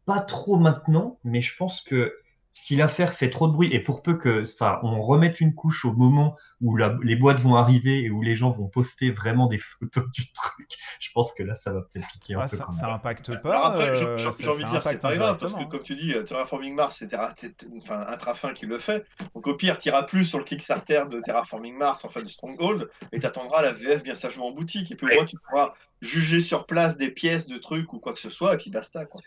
pas trop maintenant, mais je pense que si l'affaire fait trop de bruit, et pour peu que ça, on remette une couche au moment où les boîtes vont arriver et où les gens vont poster vraiment des photos du truc, je pense que là, ça va peut-être piquer un peu quand même. Ça impacte pas. alors après, j'ai envie ça de dire, c'est impacte pas grave, parce que indirectement. comme tu dis, Terraforming Mars, c'est enfin, Intrafin qui le fait. Donc au pire, tu iras plus sur le Kickstarter de Terraforming Mars, enfin de Stronghold, et tu attendras la VF bien sagement en boutique. Et puis au moins, tu pourras juger sur place des pièces, de trucs ou quoi que ce soit, et puis basta, quoi.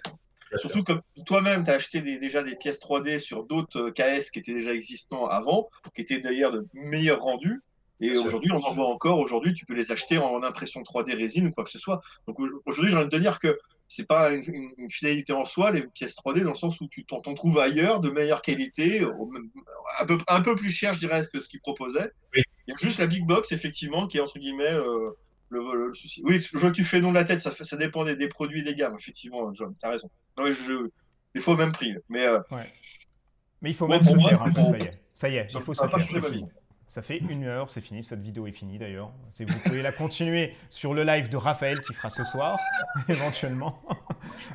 Surtout comme toi-même, tu as acheté déjà des pièces 3D sur d'autres KS qui étaient déjà existants avant, qui étaient d'ailleurs de meilleurs rendus. Et aujourd'hui, on en voit encore. Aujourd'hui, tu peux les acheter en impression 3D résine ou quoi que ce soit. Donc aujourd'hui, j'ai envie de te dire que c'est pas une finalité en soi, les pièces 3D, dans le sens où tu t'en trouves ailleurs, de meilleure qualité, un peu plus cher, je dirais, que ce qu'ils proposaient. Oui. Il y a juste la big box, effectivement, qui est entre guillemets le souci. Oui, je vois que tu fais nom de la tête, ça dépend des produits et des gammes, effectivement, John, tu as raison. Non, mais il faut au même prix. Mais, ouais. Mais il faut moi, même se pour moi, taire, hein, ça y est, il faut se ça va pas taire. changer ma C'est vie. fini. Ça fait 1 heure, c'est fini, cette vidéo est finie d'ailleurs. Vous pouvez la continuer sur le live de Raphaël qui fera ce soir, éventuellement.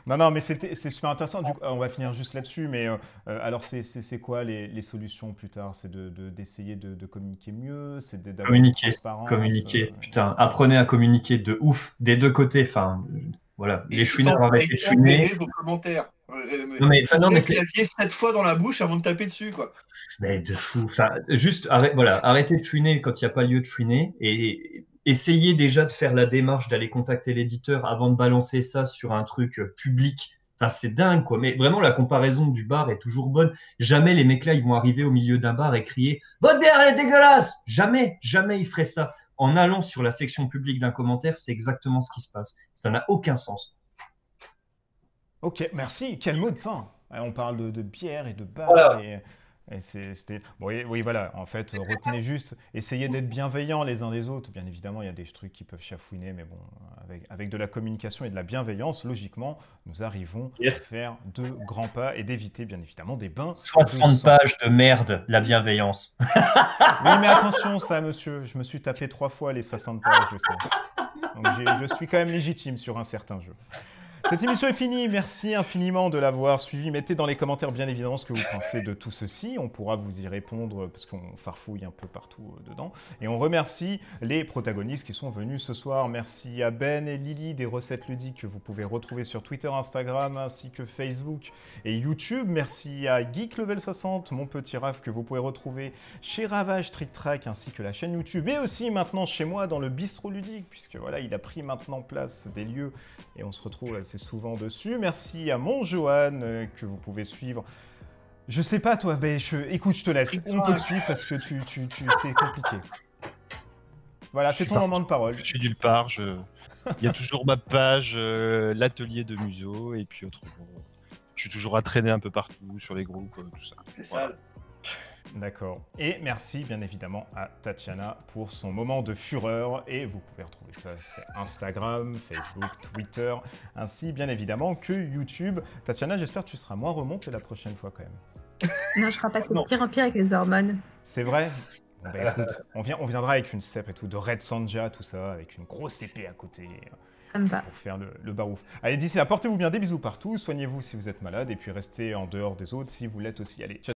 Non, mais c'est super intéressant. Du coup, on va finir juste là-dessus, mais alors c'est quoi les solutions plus tard? C'est d'essayer de communiquer mieux, c'est d'avoir une transparence. Communiquer, putain, apprenez à communiquer de ouf, des deux côtés. Enfin, voilà, les chouinards arrêtez de chouiner. Vos commentaires. Non, mais c'est clavier 7 fois dans la bouche avant de taper dessus, quoi. Mais de fou. Enfin, juste, arrêtez de chouiner quand il n'y a pas lieu de chouiner et essayez déjà de faire la démarche d'aller contacter l'éditeur avant de balancer ça sur un truc public. Enfin, c'est dingue, quoi. Mais vraiment, la comparaison du bar est toujours bonne. Jamais les mecs là, ils vont arriver au milieu d'un bar et crier « Votre bière, elle est dégueulasse !» Jamais ils feraient ça. En allant sur la section publique d'un commentaire, c'est exactement ce qui se passe. Ça n'a aucun sens. Ok, merci. Quel mot de fin. On parle de bière et de bar. Voilà. Et c'était... Bon, oui, voilà. En fait, retenez juste, essayez d'être bienveillants les uns des autres. Bien évidemment, il y a des trucs qui peuvent chafouiner, mais bon, avec de la communication et de la bienveillance, logiquement, nous arrivons Yes. à faire de grands pas et d'éviter, bien évidemment, des bains. 60 de sang. pages de merde, la bienveillance. Oui, mais attention, ça, monsieur. Je me suis tapé 3 fois les 60 pages, je sais. Donc je suis quand même légitime sur un certain jeu. Cette émission est finie. Merci infiniment de l'avoir suivi. Mettez dans les commentaires, bien évidemment, ce que vous pensez de tout ceci. On pourra vous y répondre parce qu'on farfouille un peu partout dedans. Et on remercie les protagonistes qui sont venus ce soir. Merci à Ben et Lily des recettes ludiques que vous pouvez retrouver sur Twitter, Instagram, ainsi que Facebook et YouTube. Merci à Geek Level 60, mon petit Raph, que vous pouvez retrouver chez Ravage Trick Track, ainsi que la chaîne YouTube. Et aussi maintenant chez moi dans le bistrot ludique, puisque voilà, il a pris maintenant place des lieux et on se retrouve assez souvent dessus. Merci à mon Johan que vous pouvez suivre. Je sais pas toi, ben écoute, je te laisse. On peut te suivre parce que c'est compliqué. Voilà, c'est ton moment de parole. Je suis nulle part. Il y a toujours ma page, l'atelier de Muso, et puis autrement, je suis toujours à traîner un peu partout sur les groupes, tout ça. C'est Voilà. ça. D'accord. Et merci bien évidemment à Tatiana pour son moment de fureur. Et vous pouvez retrouver ça sur Instagram, Facebook, Twitter, ainsi bien évidemment que YouTube. Tatiana, j'espère que tu seras moins remontée la prochaine fois quand même. Non, je serai passé de Non. pire en pire avec les hormones. C'est vrai? Bon, bah, écoute, on viendra avec une cèpe et tout, de Red Sanja, tout ça, avec une grosse épée à côté, Ça me va. pour faire le barouf. Allez, d'ici là, portez-vous bien, des bisous partout, soignez-vous si vous êtes malade, et puis restez en dehors des autres si vous l'êtes aussi. Allez, ciao.